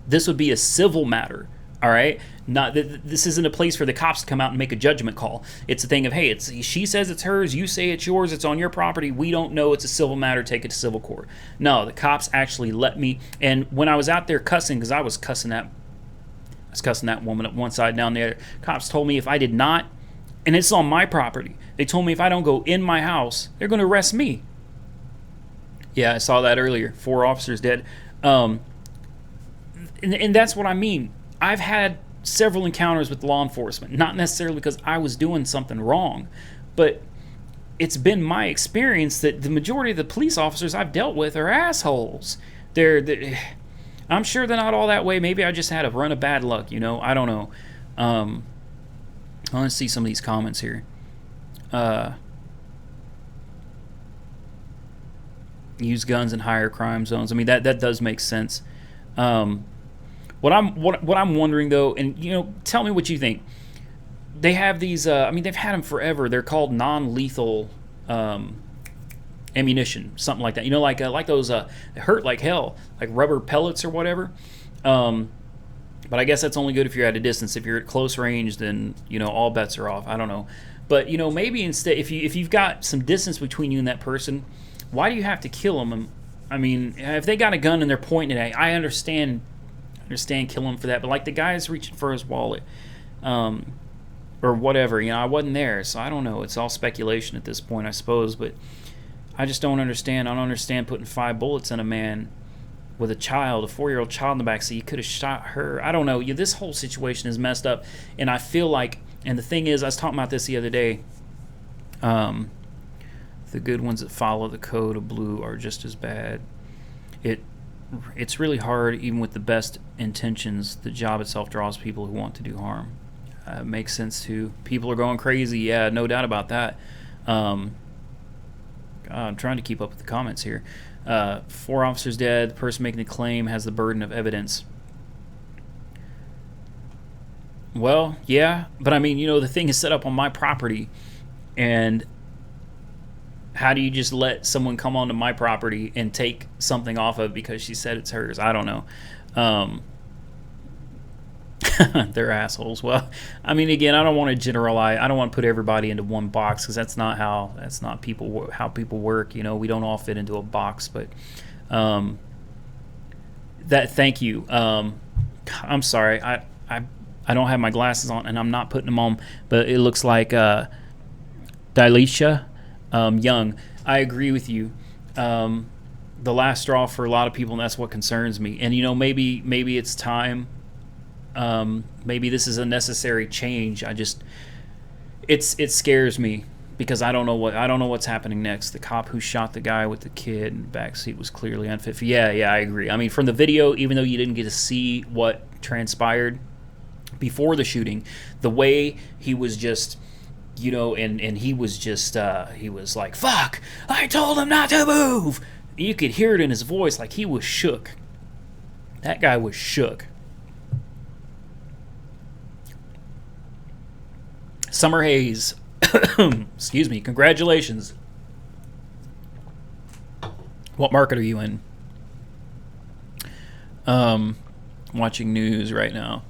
this would be a civil matter. All right, this isn't a place for the cops to come out and make a judgment call. It's a thing of, hey, she says it's hers, you say it's yours, it's on your property. We don't know, it's a civil matter. Take it to civil court. No, the cops actually let me. And when I was out there cussing, because I was cussing that woman at one side, down there. Cops told me if I did not, and it's on my property. They told me if I don't go in my house, they're going to arrest me. Yeah, I saw that earlier. 4 officers dead. And that's what I mean. I've had several encounters with law enforcement, not necessarily because I was doing something wrong, but it's been my experience that the majority of the police officers I've dealt with are assholes. I'm sure they're not all that way. Maybe I just had a run of bad luck, I don't know. I want to see some of these comments here. Use guns in higher crime zones. I mean, that does make sense. What I'm wondering though, and tell me what you think. They have these. They've had them forever. They're called non-lethal ammunition, something like that. Like those. They hurt like hell, like rubber pellets or whatever. But I guess that's only good if you're at a distance. If you're at close range, then all bets are off. I don't know. But maybe instead, if you've got some distance between you and that person, why do you have to kill them? I mean, if they got a gun and they're pointing it at, I understand killing him for that, but like the guy's reaching for his wallet, or whatever. I wasn't there, so I don't know. It's all speculation at this point, I suppose. But I just don't understand. I don't understand putting 5 bullets in a man with a 4-year-old child in the back seat. You could have shot her. I don't know. This whole situation is messed up, and I feel like. And the thing is, I was talking about this the other day. The good ones that follow the code of blue are just as bad. It's really hard, even with the best intentions. The job itself draws people who want to do harm. Makes sense too. People are going crazy. Yeah, no doubt about that. I'm trying to keep up with the comments here. 4 officers dead. The person making the claim has the burden of evidence. Well, yeah, but I mean, the thing is set up on my property, and how do you just let someone come onto my property and take something off of because she said it's hers? I don't know. They're assholes. Well, I mean, again, I don't want to generalize. I don't want to put everybody into one box because that's not how people work. We don't all fit into a box. But thank you. I'm sorry. I don't have my glasses on and I'm not putting them on, but it looks like Dilisha Young. I agree with you. The last straw for a lot of people, and that's what concerns me. And maybe it's time. Maybe this is a necessary change. It scares me because I don't know what's happening next. The cop who shot the guy with the kid in the backseat was clearly unfit. Yeah, I agree. I mean, from the video, even though you didn't get to see what transpired before the shooting, the way he was just, and he was just, he was like, fuck, I told him not to move. You could hear it in his voice, like he was shook. That guy was shook. Summer Hayes, excuse me, congratulations. What market are you in? Watching news right now.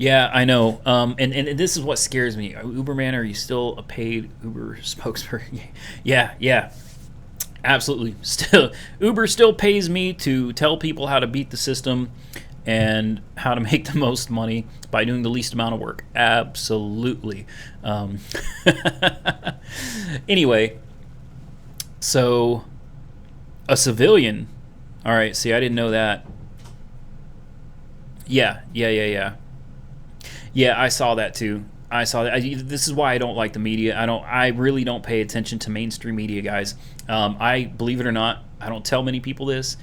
Yeah, I know. And this is what scares me. Uberman, are you still a paid Uber spokesperson? Yeah, yeah, absolutely. Still, Uber still pays me to tell people how to beat the system and how to make the most money by doing the least amount of work. Absolutely. Um, anyway, so a civilian. All right. See, I didn't know that. Yeah, yeah, yeah, yeah. Yeah, I saw that too. I saw that. This is why I don't like the media. I don't. I really don't pay attention to mainstream media, guys. I believe it or not, I don't tell many people this.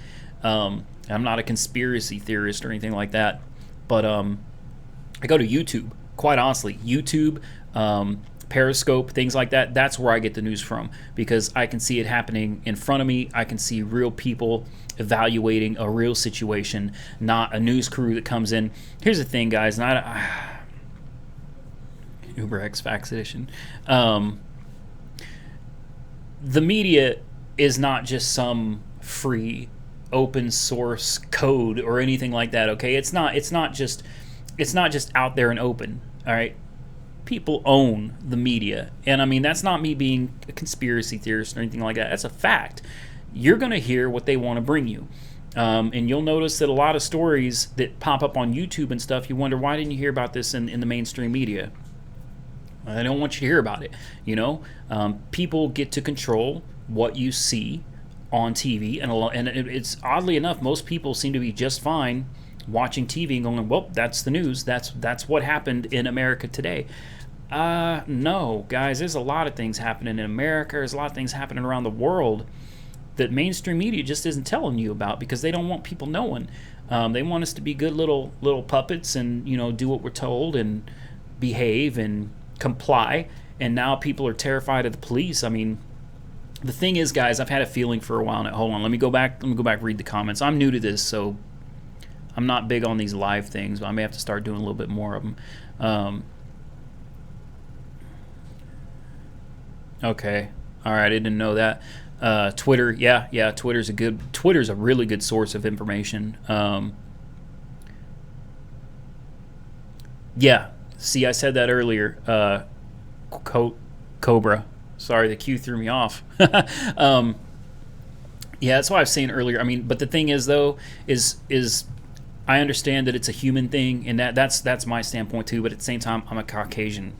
I'm not a conspiracy theorist or anything like that, but I go to YouTube. Quite honestly, YouTube, Periscope, things like that. That's where I get the news from because I can see it happening in front of me. I can see real people evaluating a real situation, not a news crew that comes in. Here's the thing, guys, and Uber X Facts Edition. The media is not just some free open source code or anything like that. Okay, it's not just out there and open. All right, people own the media, and I mean that's not me being a conspiracy theorist or anything like that. That's a fact. You're going to hear what they want to bring you. And you'll notice that a lot of stories that pop up on YouTube and stuff, you wonder, why didn't you hear about this in the mainstream media? I don't want you to hear about it. People get to control what you see on TV, and it's oddly enough, most people seem to be just fine watching TV and going, "Well, that's the news. That's what happened in America today." No, guys, there's a lot of things happening in America. There's a lot of things happening around the world that mainstream media just isn't telling you about because they don't want people knowing. They want us to be good little puppets and do what we're told and behave and comply. And now people are terrified of the police. I mean, the thing is, guys, I've had a feeling for a while now. Hold on, let me go back. Read the comments. I'm new to this, so I'm not big on these live things, but I may have to start doing a little bit more of them. Okay, all right, I didn't know that. Twitter, yeah, Twitter's a really good source of information. Yeah, see, I said that earlier. Cobra. Sorry, the Q threw me off. Yeah, that's what I was saying earlier. I mean, but the thing is, though, is I understand that it's a human thing, and that's my standpoint too. But at the same time, I'm a Caucasian,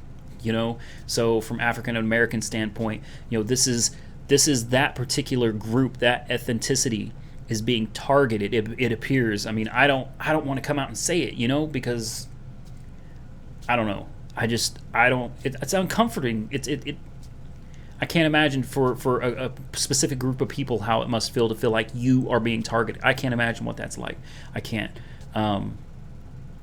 So from African American standpoint, this is that particular group, that ethnicity is being targeted. It appears. I mean, I don't want to come out and say it, because I don't know. I don't. It's uncomforting. I can't imagine for a specific group of people how it must feel to feel like you are being targeted. I can't imagine what that's like. I can't. And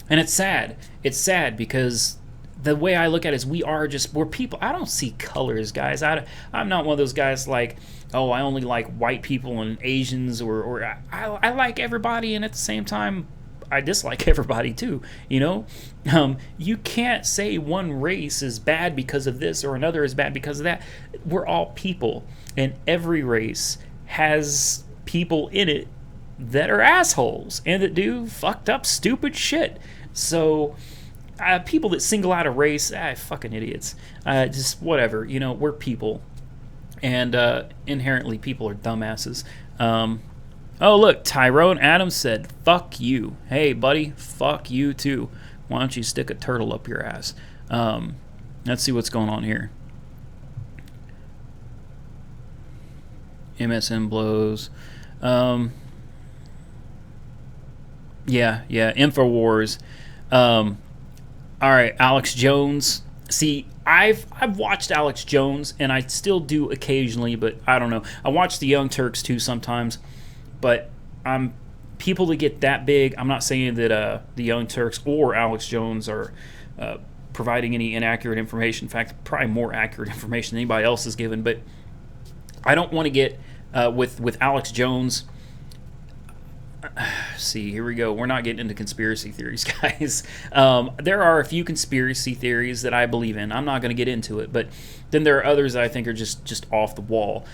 it's sad. It's sad because the way I look at it is we're people. I don't see colors, guys. I'm not one of those guys like, oh, I only like white people and Asians, or I like everybody, and at the same time, I dislike everybody too. You can't say one race is bad because of this or another is bad because of that. We're all people, and every race has people in it that are assholes and that do fucked up, stupid shit. So people that single out a race, fucking idiots. Just whatever. We're people, and inherently people are dumbasses. Oh, look, Tyrone Adams said, fuck you. Hey, buddy, fuck you too. Why don't you stick a turtle up your ass? Let's see what's going on here. MSN blows. Yeah, InfoWars. All right, Alex Jones. See, I've watched Alex Jones, and I still do occasionally, but I don't know. I watch the Young Turks too sometimes. But people that get that big, I'm not saying that the Young Turks or Alex Jones are providing any inaccurate information. In fact, probably more accurate information than anybody else has given. But I don't want to get with Alex Jones. See, here we go. We're not getting into conspiracy theories, guys. There are a few conspiracy theories that I believe in. I'm not going to get into it. But then there are others that I think are just off the wall.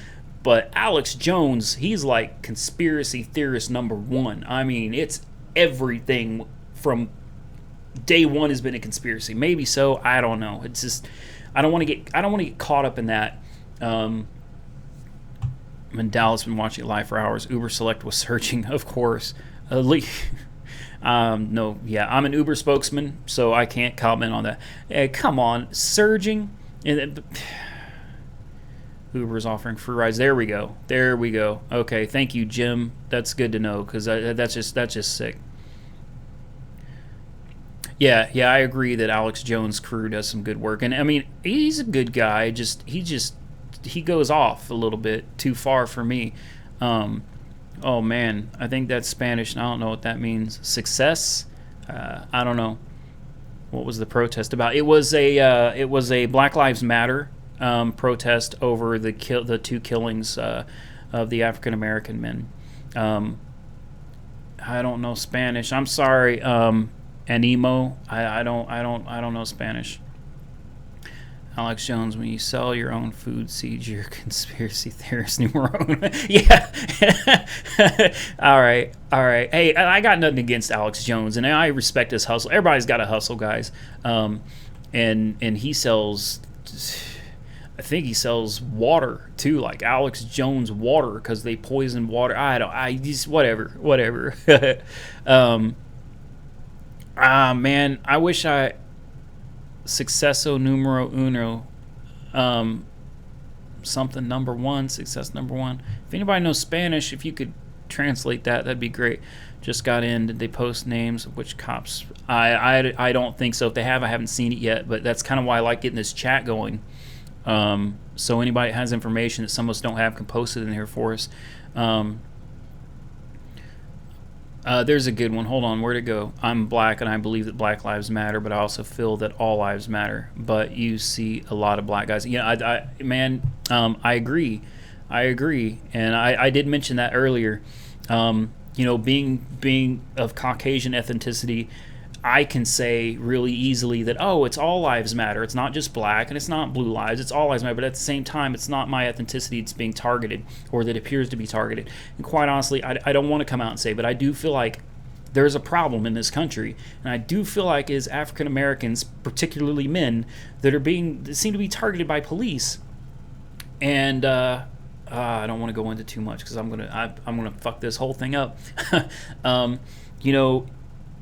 But Alex Jones, he's like conspiracy theorist number one. I mean, it's everything from day one has been a conspiracy. Maybe so. I don't know. It's just I don't want to get caught up in that. I'm in Dallas, been watching it live for hours. Uber Select was searching, of course. No, yeah, I'm an Uber spokesman, so I can't comment on that. Come on, surging. Uber's offering free rides. There we go. Okay, thank you, Jim. That's good to know, because that's just sick. Yeah, I agree that Alex Jones' crew does some good work, and I mean he's a good guy. He goes off a little bit too far for me. Oh man, I think that's Spanish, and I don't know what that means. Success? I don't know. What was the protest about? It was a Black Lives Matter protest over the two killings of the African American men. I don't know Spanish. I'm sorry. Animo. I don't know Spanish. Alex Jones, when you sell your own food seeds, you're a conspiracy theorist numero uno. Yeah. All right. Hey, I got nothing against Alex Jones, and I respect his hustle. Everybody's got to hustle, guys. And he sells, I think he sells water too, like Alex Jones water, because they poison water. Whatever. Man, I wish Successo numero uno, something number one, success number one. If anybody knows Spanish, if you could translate that'd be great. Just got in. Did they post names of which cops? I don't think so. If they have, I haven't seen it yet, but that's kind of why I like getting this chat going. So anybody that has information that some of us don't have can post it in here for us. There's a good one. Hold on, where'd it go? I'm black and I believe that Black Lives Matter, but I also feel that all lives matter. But you see a lot of black guys. Yeah, I agree. And I did mention that earlier. Being of Caucasian ethnicity, I can say really easily that, it's all lives matter. It's not just black and it's not blue lives. It's all lives matter. But at the same time, it's not my ethnicity that's being targeted or that appears to be targeted. And quite honestly, I don't want to come out and say, but I do feel like there's a problem in this country. And I do feel like it is African Americans, particularly men, that seem to be targeted by police. And I don't want to go into too much because I'm gonna fuck this whole thing up.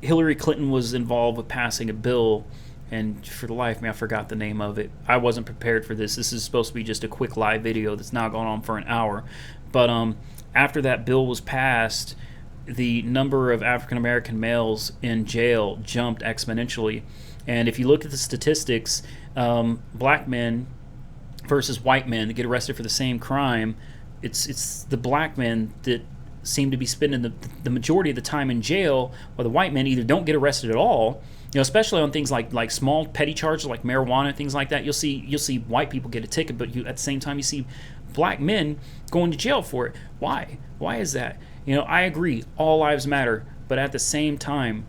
Hillary Clinton was involved with passing a bill, and for the life of me, I forgot the name of it. I wasn't prepared for this. This is supposed to be just a quick live video that's now gone on for an hour. But after that bill was passed, the number of African American males in jail jumped exponentially. And if you look at the statistics, black men versus white men that get arrested for the same crime, it's the black men that seem to be spending the majority of the time in jail, while the white men either don't get arrested at all, especially on things like small petty charges like marijuana and things like that. You'll see white people get a ticket, but at the same time you see black men going to jail for it. Why is that? I agree, all lives matter, but at the same time,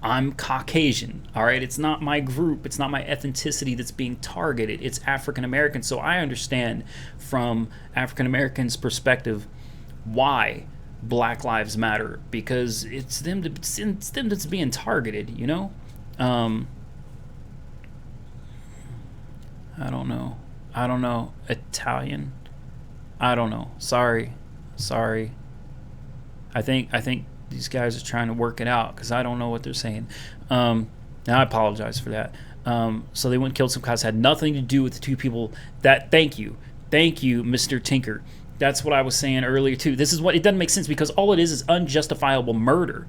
I'm Caucasian, all right? It's not my group, it's not my ethnicity that's being targeted, it's African American. So I understand from African Americans' perspective why Black Lives Matter, because it's them that's being targeted. I don't know Italian. I don't know. Sorry. I think these guys are trying to work it out because I don't know what they're saying. Now I apologize for that. So they went and killed some cops. Had nothing to do with the two people. Thank you, Mr. Tinker. That's what I was saying earlier too. This is what it doesn't make sense, because all it is unjustifiable murder.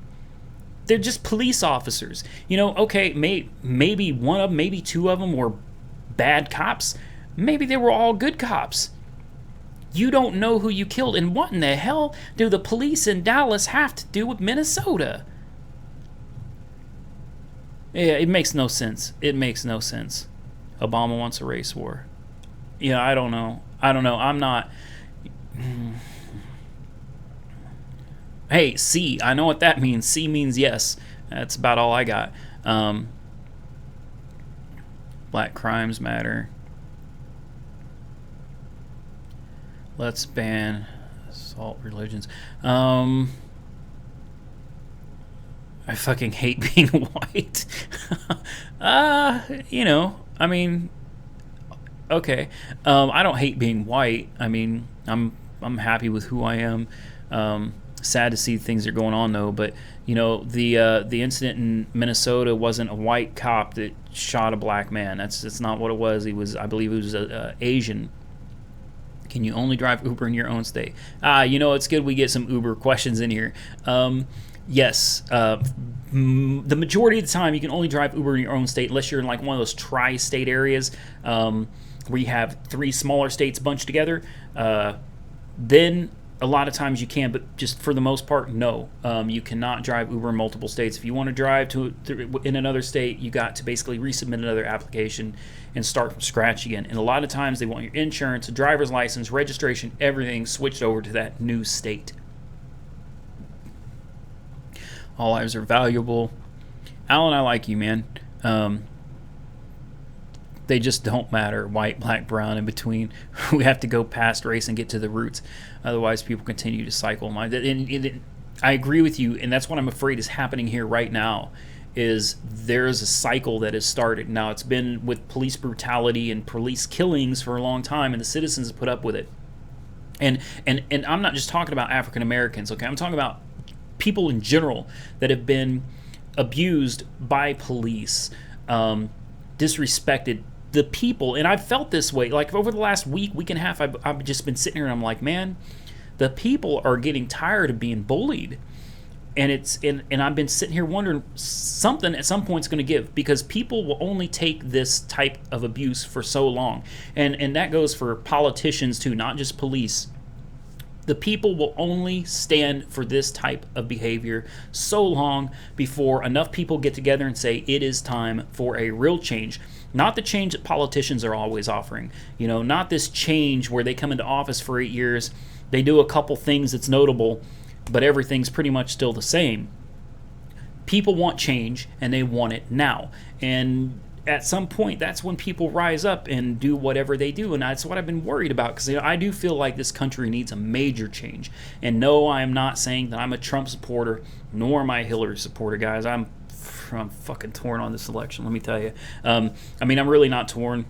They're just police officers. Okay, maybe one of them, maybe two of them were bad cops. Maybe they were all good cops. You don't know who you killed, and what in the hell do the police in Dallas have to do with Minnesota? Yeah, it makes no sense. Obama wants a race war. Yeah, I don't know. I'm not. Hey, C, I know what that means. C means yes. That's about all I got. Black crimes matter. Let's ban assault religions. I fucking hate being white. I mean, okay. I don't hate being white. I mean, I'm happy with who I am. Sad to see things are going on though, but the incident in Minnesota wasn't a white cop that shot a black man. That's not what it was. I believe he was a Asian. Can you only drive Uber in your own state? It's good we get some Uber questions in here. Yes, the majority of the time you can only drive Uber in your own state unless you're in like one of those tri-state areas where you have three smaller states bunched together. Then a lot of times you can, but just for the most part, no. You cannot drive Uber in multiple states. If you want to drive in another state, you got to basically resubmit another application and start from scratch again. And a lot of times they want your insurance, a driver's license, registration, everything switched over to that new state. All lives are valuable. Alan, I like you, man. They just don't matter. White, black, brown, in between. We have to go past race and get to the roots. Otherwise, people continue to cycle. I agree with you, and that's what I'm afraid is happening here right now, is there's a cycle that has started. Now, it's been with police brutality and police killings for a long time, and the citizens have put up with it. And I'm not just talking about African Americans, okay? I'm talking about people in general that have been abused by police, disrespected. The people, and I've felt this way, like over the last week and a half, I've just been sitting here and I'm like, man, the people are getting tired of being bullied. And I've been sitting here wondering something at some point is going to give, because people will only take this type of abuse for so long. And that goes for politicians too, not just police. The people will only stand for this type of behavior so long before enough people get together and say it is time for a real change. Not the change that politicians are always offering. Not this change where they come into office for 8 years, they do a couple things that's notable, but everything's pretty much still the same. People want change, and they want it now. And at some point, that's when people rise up and do whatever they do. And that's what I've been worried about, because I do feel like this country needs a major change. And no, I am not saying that I'm a Trump supporter, nor am I a Hillary supporter, guys. I'm fucking torn on this election, let me tell you. I'm really not torn,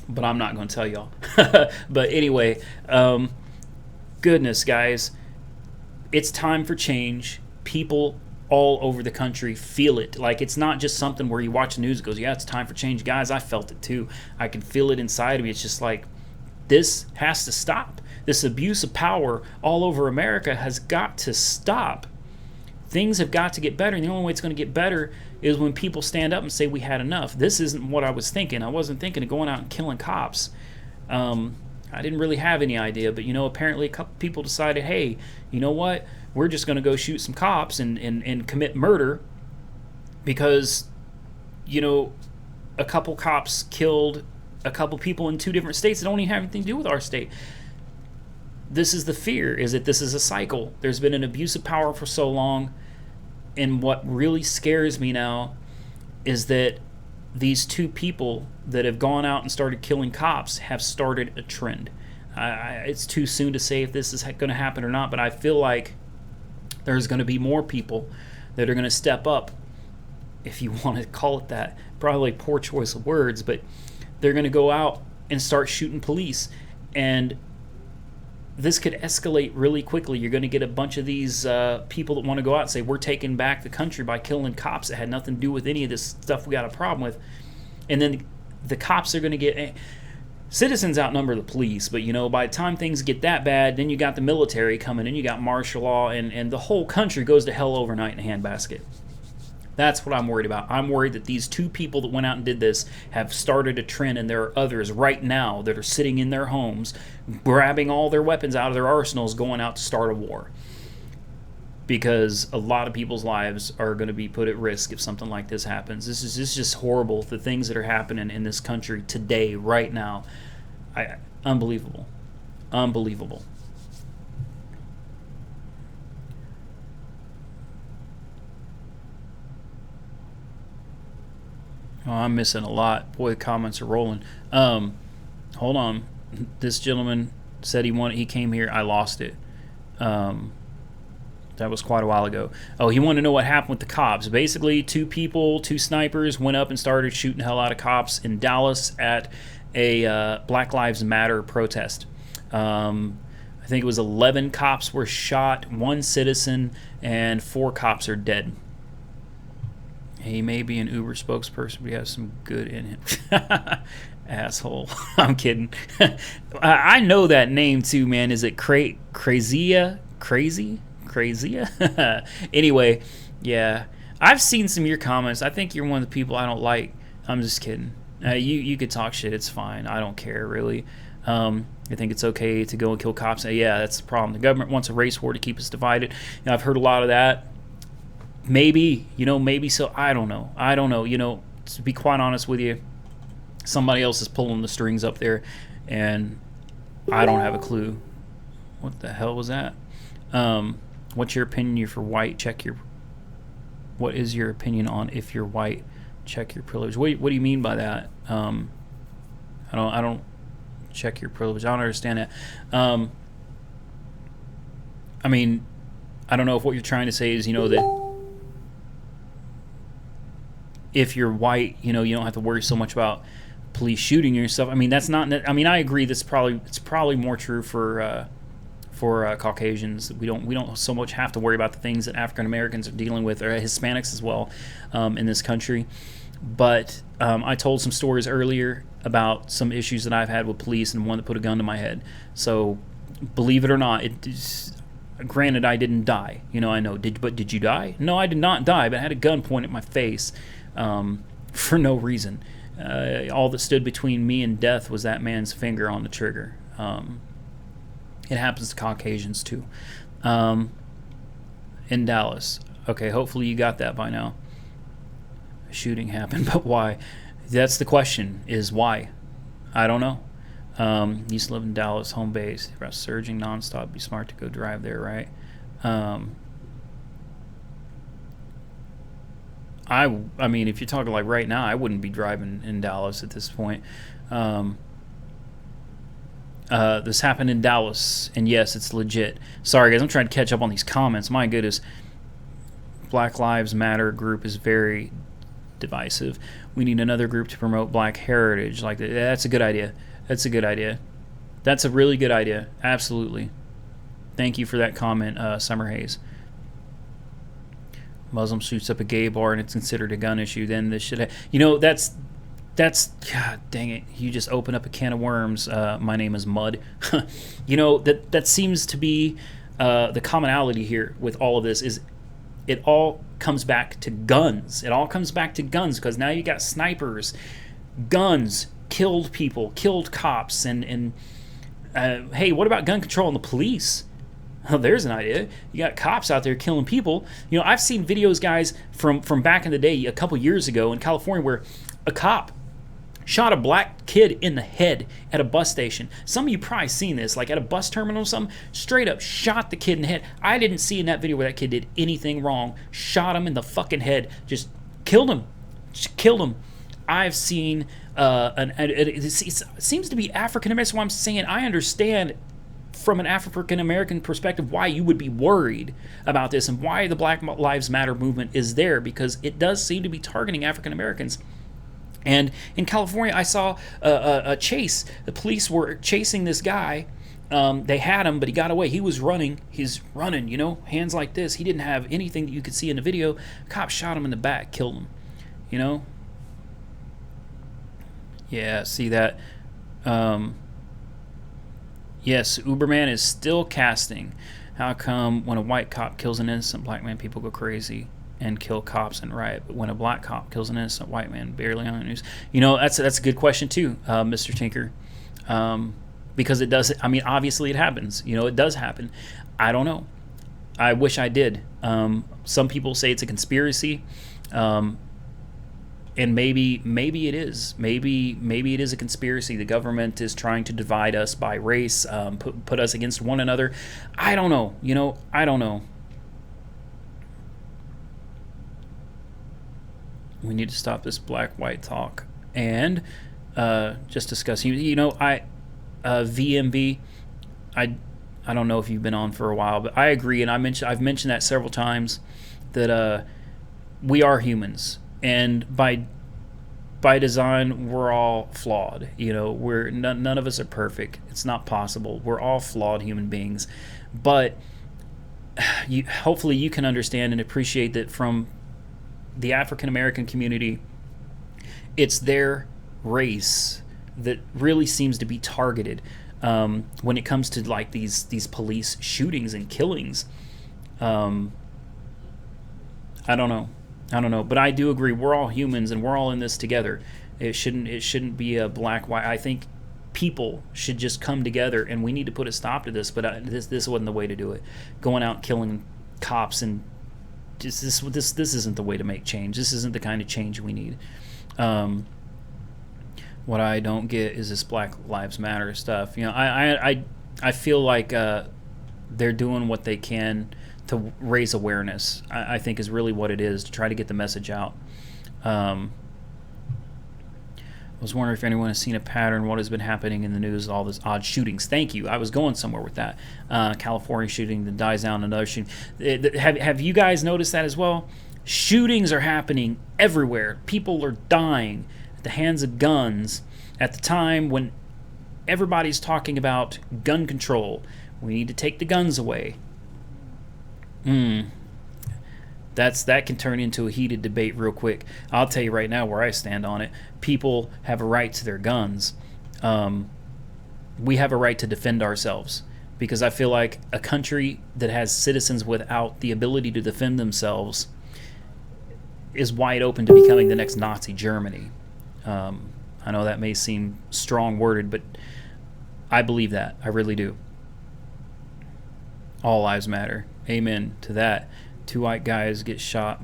but I'm not going to tell y'all. But anyway, goodness, guys, it's time for change. People all over the country feel it. Like, it's not just something where you watch the news and goes, yeah, it's time for change. Guys, I felt it too. I can feel it inside of me. It's just like, this has to stop. This abuse of power all over America has got to stop. Things have got to get better, and the only way it's going to get better is when people stand up and say we had enough. This isn't what I was thinking. I wasn't thinking of going out and killing cops. I didn't really have any idea, but apparently a couple people decided, hey, you know what? We're just going to go shoot some cops and commit murder because, a couple cops killed a couple people in 2 different states that don't even have anything to do with our state. This is the fear, is that this is a cycle. There's been an abuse of power for so long, and what really scares me now is that these 2 people that have gone out and started killing cops have started a trend. It's too soon to say if this is going to happen or not, but I feel like there's going to be more people that are going to step up, if you want to call it that. Probably a poor choice of words, but they're going to go out and start shooting police. And this could escalate really quickly. You're going to get a bunch of these people that want to go out and say, we're taking back the country by killing cops that had nothing to do with any of this stuff we got a problem with. And then the cops are going to get... Citizens outnumber the police, but by the time things get that bad, then you got the military coming in, you got martial law, and the whole country goes to hell overnight in a handbasket. That's what I'm worried about. I'm worried that these 2 people that went out and did this have started a trend, and there are others right now that are sitting in their homes, grabbing all their weapons out of their arsenals, going out to start a war. Because a lot of people's lives are going to be put at risk if something like this happens. This is just horrible. The things that are happening in this country today, right now, unbelievable. Unbelievable. Oh, I'm missing a lot. Boy, the comments are rolling. Hold on. This gentleman said he came here. I lost it. That was quite a while ago. Oh, he wanted to know what happened with the cops. Basically, two snipers went up and started shooting the hell out of cops in Dallas at a Black Lives Matter protest. I think it was 11 cops were shot, 1 citizen, and 4 cops are dead. He may be an Uber spokesperson, but he has some good in him. Asshole. I'm kidding. I know that name too, man. Is it Crazia? Crazy? Crazia? Anyway, yeah. I've seen some of your comments. I think you're one of the people I don't like. I'm just kidding. You could talk shit. It's fine. I don't care, really. I think it's okay to go and kill cops. Yeah, that's the problem. The government wants a race war to keep us divided. I've heard a lot of that. Maybe so. I don't know. To be quite honest with you, somebody else is pulling the strings up there, and I don't have a clue. What the hell was that? What's your opinion? You're for white. What is your opinion on if you're white? Check your privilege. What do you mean by that? I don't check your privilege. I don't understand that. I mean, I don't know if what you're trying to say is, that if you're white, you don't have to worry so much about police shooting you and stuff. I mean, that's not. I mean, I agree. It's probably more true for Caucasians. We don't so much have to worry about the things that African Americans are dealing with, or Hispanics as well, in this country. But I told some stories earlier about some issues that I've had with police, and one that put a gun to my head. So, believe it or not, granted, I didn't die. I know. But did you die? No, I did not die, but I had a gun pointed at my face for no reason. All that stood between me and death was that man's finger on the trigger. It happens to Caucasians too. In Dallas. Okay, hopefully you got that by now. A shooting happened, but why? That's the question, is why? I don't know. Used to live in Dallas, home base. Surging nonstop. Be smart to go drive there, right? I mean, if you're talking like right now, I wouldn't be driving in Dallas at this point. This happened in Dallas, and yes, it's legit. Sorry, guys, I'm trying to catch up on these comments. My goodness. Black Lives Matter group is very divisive. We need another group to promote black heritage. That's a good idea. That's a good idea. That's a really good idea. Absolutely. Thank you for that comment, Summer Hayes. Muslim shoots up a gay bar and it's considered a gun issue. Then this should that's God dang it. You just open up a can of worms. My name is Mud. That seems to be the commonality here with all of this is it all comes back to guns. It all comes back to guns because now you got snipers, guns, killed people, killed cops, and hey, what about gun control and the police? Oh, there's an idea. You got cops out there killing people. I've seen videos, guys, from back in the day, a couple years ago in California, where a cop shot a black kid in the head at a bus station. Some of you probably seen this, like at a bus terminal or something. Straight up shot the kid in the head. I didn't see in that video where that kid did anything wrong. Shot him in the fucking head. Just killed him. Just killed him. I've seen it seems to be African American. That's why I'm saying I understand from an African American perspective why you would be worried about this and why the Black Lives Matter movement is there, because it does seem to be targeting African Americans. And in California, I saw a chase. The police were chasing this guy. They had him, but he got away. He was running. He's running, hands like this. He didn't have anything that you could see in the video. Cop shot him in the back, killed him, Yeah, see that. Yes, Uberman is still casting. How come when a white cop kills an innocent black man, people go crazy and kill cops and riot, but when a black cop kills an innocent white man, barely on the news? That's a good question too, Mr. Tinker, because it does. I mean, obviously it happens. It does happen. I don't know. I wish I did. Some people say it's a conspiracy, and maybe it is. Maybe it is a conspiracy. The government is trying to divide us by race, put us against one another. I don't know. I don't know. We need to stop this black-white talk and just discuss. VMB. I don't know if you've been on for a while, but I agree, and I've mentioned that several times, that we are humans, and by design we're all flawed. We're none of us are perfect. It's not possible. We're all flawed human beings, but hopefully you can understand and appreciate that from the African American community, it's their race that really seems to be targeted when it comes to like these police shootings and killings. I don't know, but I do agree. We're all humans and we're all in this together. It shouldn't be a black white. I think people should just come together, and we need to put a stop to this. But this wasn't the way to do it. Going out killing cops and just this isn't the way to make change. This isn't the kind of change we need. What I don't get is this Black Lives Matter stuff. I feel like they're doing what they can to raise awareness. I think is really what it is, to try to get the message out. I was wondering if anyone has seen a pattern, what has been happening in the news, all these odd shootings. Thank you. I was going somewhere with that. California shooting, then dies down, another shooting. Have you guys noticed that as well? Shootings are happening everywhere. People are dying at the hands of guns at the time when everybody's talking about gun control. We need to take the guns away. That can turn into a heated debate real quick. I'll tell you right now where I stand on it. People have a right to their guns. We have a right to defend ourselves, because I feel like a country that has citizens without the ability to defend themselves is wide open to becoming the next Nazi Germany. I know that may seem strong worded, but I believe that. I really do. All lives matter. Amen to that. 2 white guys get shot,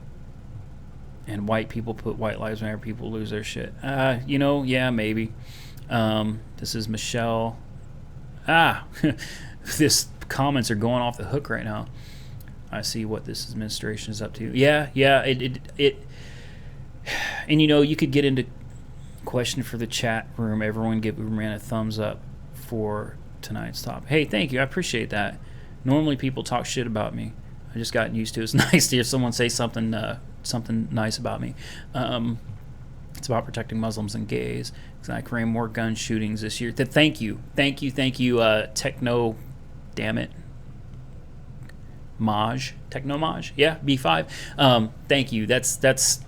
and white people put white lives matter, people lose their shit. Yeah, maybe. This is Michelle. This comments are going off the hook right now. I see what this administration is up to. Yeah, it and you could get into question for the chat room. Everyone give Uberman a thumbs up for tonight's topic. Hey, thank you. I appreciate that. Normally people talk shit about me. I just gotten used to it. It's nice to hear someone say something nice about me. It's about protecting Muslims and gays. Exactly. More gun shootings this year. Thank you. Techno, damn it. Techno Maj. Yeah, B5. Thank you. That's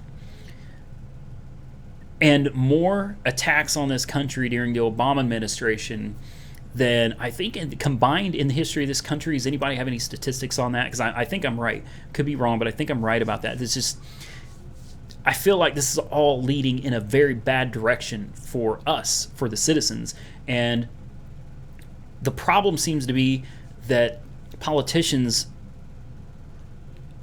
and more attacks on this country during the Obama administration than I think combined in the history of this country. Does anybody have any statistics on that? Because I think I'm right. Could be wrong, but I think I'm right about that. I feel like this is all leading in a very bad direction for us, for the citizens. And the problem seems to be that politicians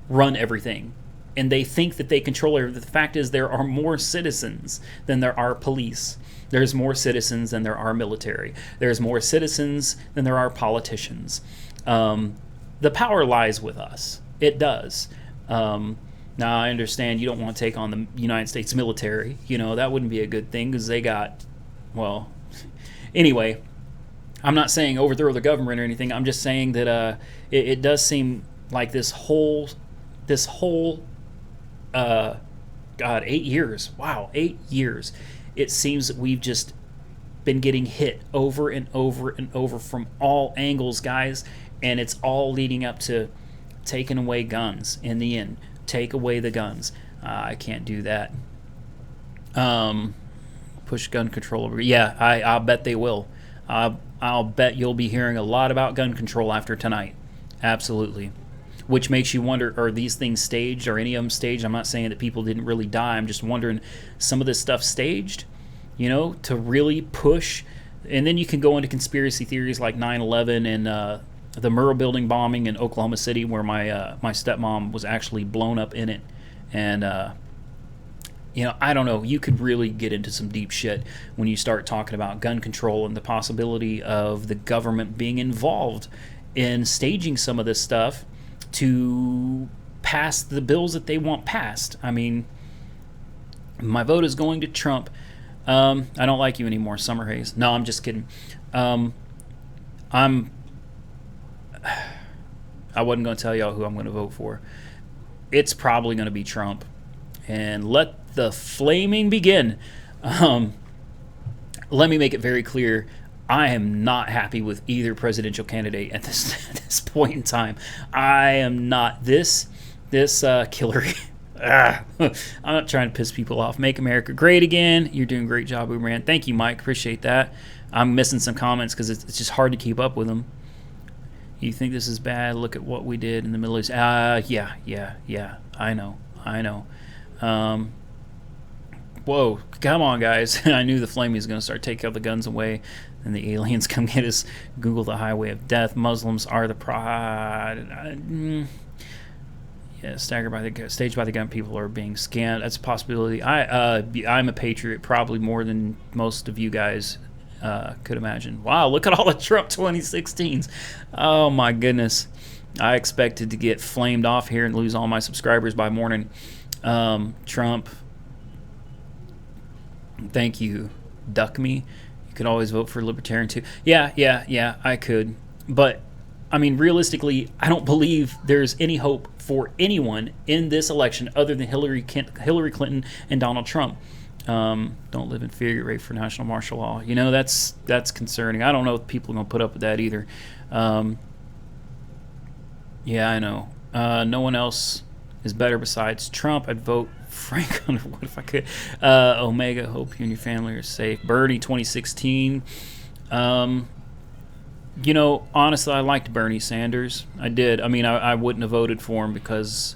run everything, and they think that they control everything. The fact is, there are more citizens than there are police. There's more citizens than there are military. There's more citizens than there are politicians. The power lies with us. It does. Now, I understand you don't want to take on the United States military. That wouldn't be a good thing, because they got, well, anyway, I'm not saying overthrow the government or anything. I'm just saying that it does seem like this whole 8 years. Wow, 8 years. It seems that we've just been getting hit over and over and over from all angles, guys, and it's all leading up to taking away guns in the end. Take away the guns. I can't do that. Push gun control over. Yeah, I'll bet they will. I'll bet you'll be hearing a lot about gun control after tonight. Absolutely. Which makes you wonder, are these things staged? Are any of them staged? I'm not saying that people didn't really die. I'm just wondering, some of this stuff staged, to really push. And then you can go into conspiracy theories like 9/11 and the Murrah building bombing in Oklahoma City, where my stepmom was actually blown up in it. And, I don't know. You could really get into some deep shit when you start talking about gun control and the possibility of the government being involved in staging some of this stuff to pass the bills that they want passed. I mean, my vote is going to Trump. I don't like you anymore, Summer Hayes. No, I'm just kidding. I'm I wasn't going to tell y'all who I'm going to vote for. It's probably going to be Trump. And let the flaming begin. Let me make it very clear. I am not happy with either presidential candidate at this point in time. I am not. This Hillary. I'm not trying to piss people off. Make America great again. You're doing a great job, Boomerang. Thank you, Mike. Appreciate that. I'm missing some comments because it's just hard to keep up with them. You think this is bad? Look at what we did in the Middle East. Yeah. I know. Whoa, come on, guys. I knew the flaming was going to start taking all the guns away and the aliens come get us. Google the highway of death. Muslims are the pride. Yeah, staggered by the staged by the gun. People are being scammed. That's a possibility. I'm a patriot, probably more than most of you guys could imagine. Wow, look at all the Trump 2016s. Oh my goodness, I expected to get flamed off here and lose all my subscribers by morning. Trump, thank you. Duck me. You could always vote for Libertarian too. Yeah, I could, but I mean, realistically, I don't believe there's any hope for anyone in this election other than Hillary Clinton and Donald Trump. Don't live in fear, get ready for national martial law. You know, that's concerning. I don't know if people are going to put up with that either. Yeah, I know. No one else is better besides Trump. I'd vote Frank Underwood if I could. Omega, hope you and your family are safe. Bernie 2016. You know, honestly, I liked Bernie Sanders. I did. I mean, I wouldn't have voted for him because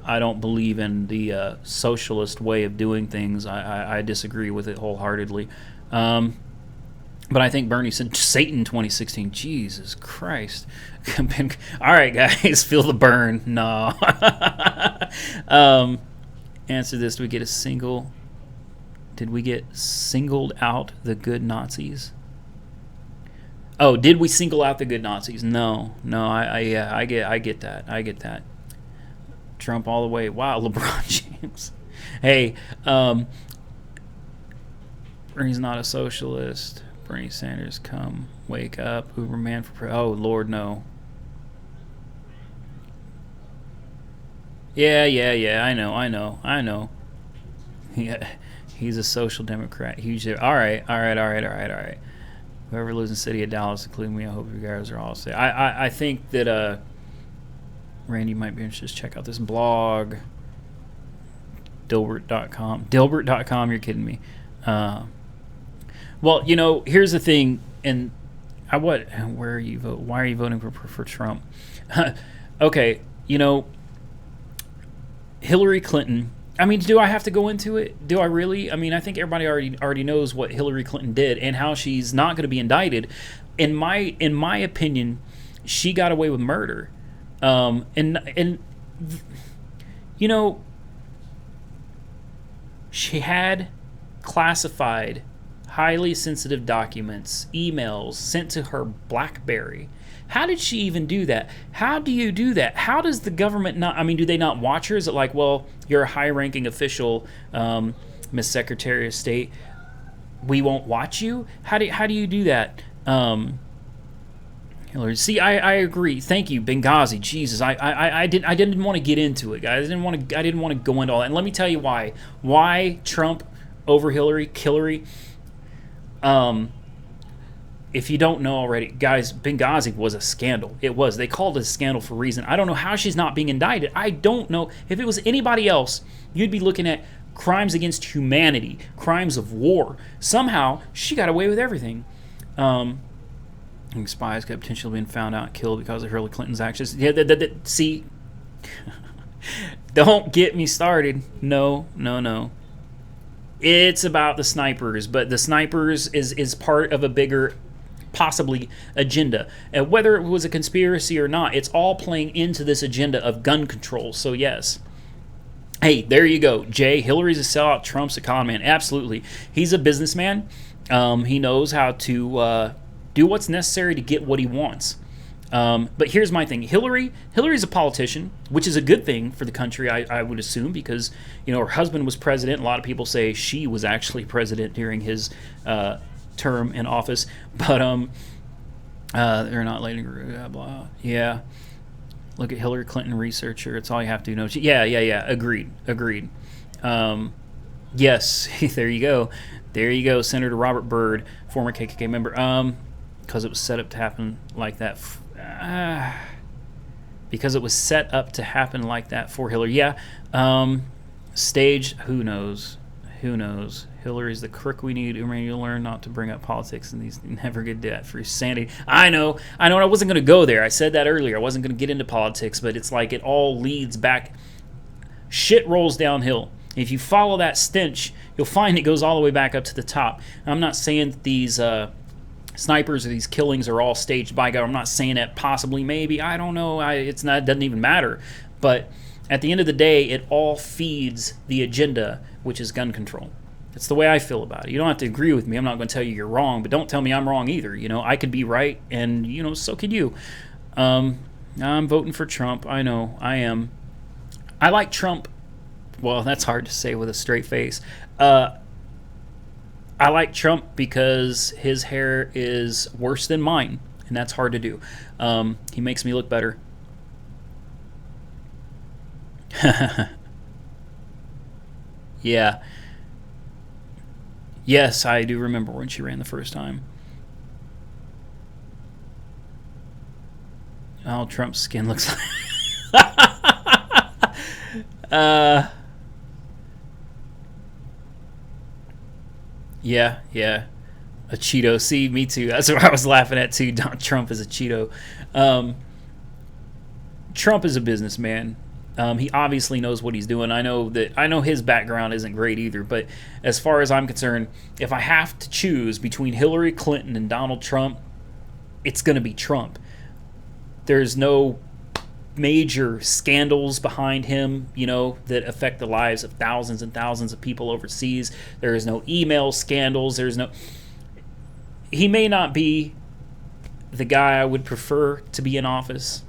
I don't believe in the socialist way of doing things. I disagree with it wholeheartedly. But I think Bernie said Satan 2016. Jesus Christ. All right, guys, feel the burn. No. Answer this. Did we get singled out the good Nazis? Oh, did we single out the good Nazis? No. I get that. Trump all the way. Wow, LeBron James. Hey, Bernie's not a socialist. Bernie Sanders, come wake up. Uberman for oh Lord, no. Yeah. I know. Yeah, he's a social democrat. Huge. All right. Whoever lives in the city of Dallas, including me, I hope you guys are all safe. I think that Randy might be interested. Just check out this blog, Dilbert.com. Dilbert.com, you're kidding me. Well, you know, here's the thing, and where are you voting? Why are you voting for Trump? Okay, you know, Hillary Clinton. I mean, do I have to go into it? Do I really? I mean, I think everybody already knows what Hillary Clinton did and how she's not going to be indicted. In my opinion, she got away with murder. And you know, she had classified, highly sensitive documents, emails sent to her BlackBerry. How did she even do that? How do you do that? How does the government not? I mean, do they not watch her? Is it like, well, you're a high-ranking official, Miss Secretary of State, we won't watch you? How do you do that? Hillary, see, I agree. Thank you, Benghazi. Jesus, I didn't want to get into it, guys. I didn't want to go into all that. And let me tell you why. Why Trump over Hillary? If you don't know already, guys, Benghazi was a scandal. It was. They called it a scandal for a reason. I don't know how she's not being indicted. I don't know. If it was anybody else, you'd be looking at crimes against humanity, crimes of war. Somehow, she got away with everything. Spies could potentially been found out and killed because of Hillary Clinton's actions. Yeah, see, don't get me started. No. It's about the snipers, but the snipers is part of a bigger, possibly, agenda. And whether it was a conspiracy or not, it's all playing into this agenda of gun control. So yes. Hey, there you go. Jay, Hillary's a sellout, Trump's a con man. Absolutely. He's a businessman. He knows how to do what's necessary to get what he wants. But here's my thing. Hillary's a politician, which is a good thing for the country, I would assume, because, you know, her husband was president. A lot of people say she was actually president during his term in office. But They're not letting blah blah. Yeah, look at Hillary Clinton researcher. It's all you have to know. Yeah. Agreed. Um, yes, there you go. There you go, Senator Robert Byrd, former KKK member. Because it was set up to happen like that. Because it was set up to happen like that for Hillary. Yeah. Staged. Who knows? Who knows? Hillary's the crook we need. You'll learn not to bring up politics and these never get that for sanity. I know. I wasn't going to go there. I said that earlier. I wasn't going to get into politics, but it's like it all leads back. Shit rolls downhill. If you follow that stench, you'll find it goes all the way back up to the top. I'm not saying that these snipers or these killings are all staged by God. I'm not saying that possibly, maybe. I don't know. It doesn't even matter. But at the end of the day, it all feeds the agenda, which is gun control. That's the way I feel about it. You don't have to agree with me. I'm not going to tell you you're wrong, but don't tell me I'm wrong either. I could be right, and so could you. I'm voting for Trump. I know I am. I like Trump. Well, that's hard to say with a straight face. I like Trump because his hair is worse than mine, and that's hard to do. He makes me look better. Yeah. Yes, I do remember when she ran the first time. Oh, Trump's skin looks like... Yeah. A Cheeto. See, me too. That's what I was laughing at too. Donald Trump is a Cheeto. Trump is a businessman. He obviously knows what he's doing. I know his background isn't great either, but as far as I'm concerned, if I have to choose between Hillary Clinton and Donald Trump, it's going to be Trump. There's no major scandals behind him, that affect the lives of thousands and thousands of people overseas. There is no email scandals. He may not be the guy I would prefer to be in office,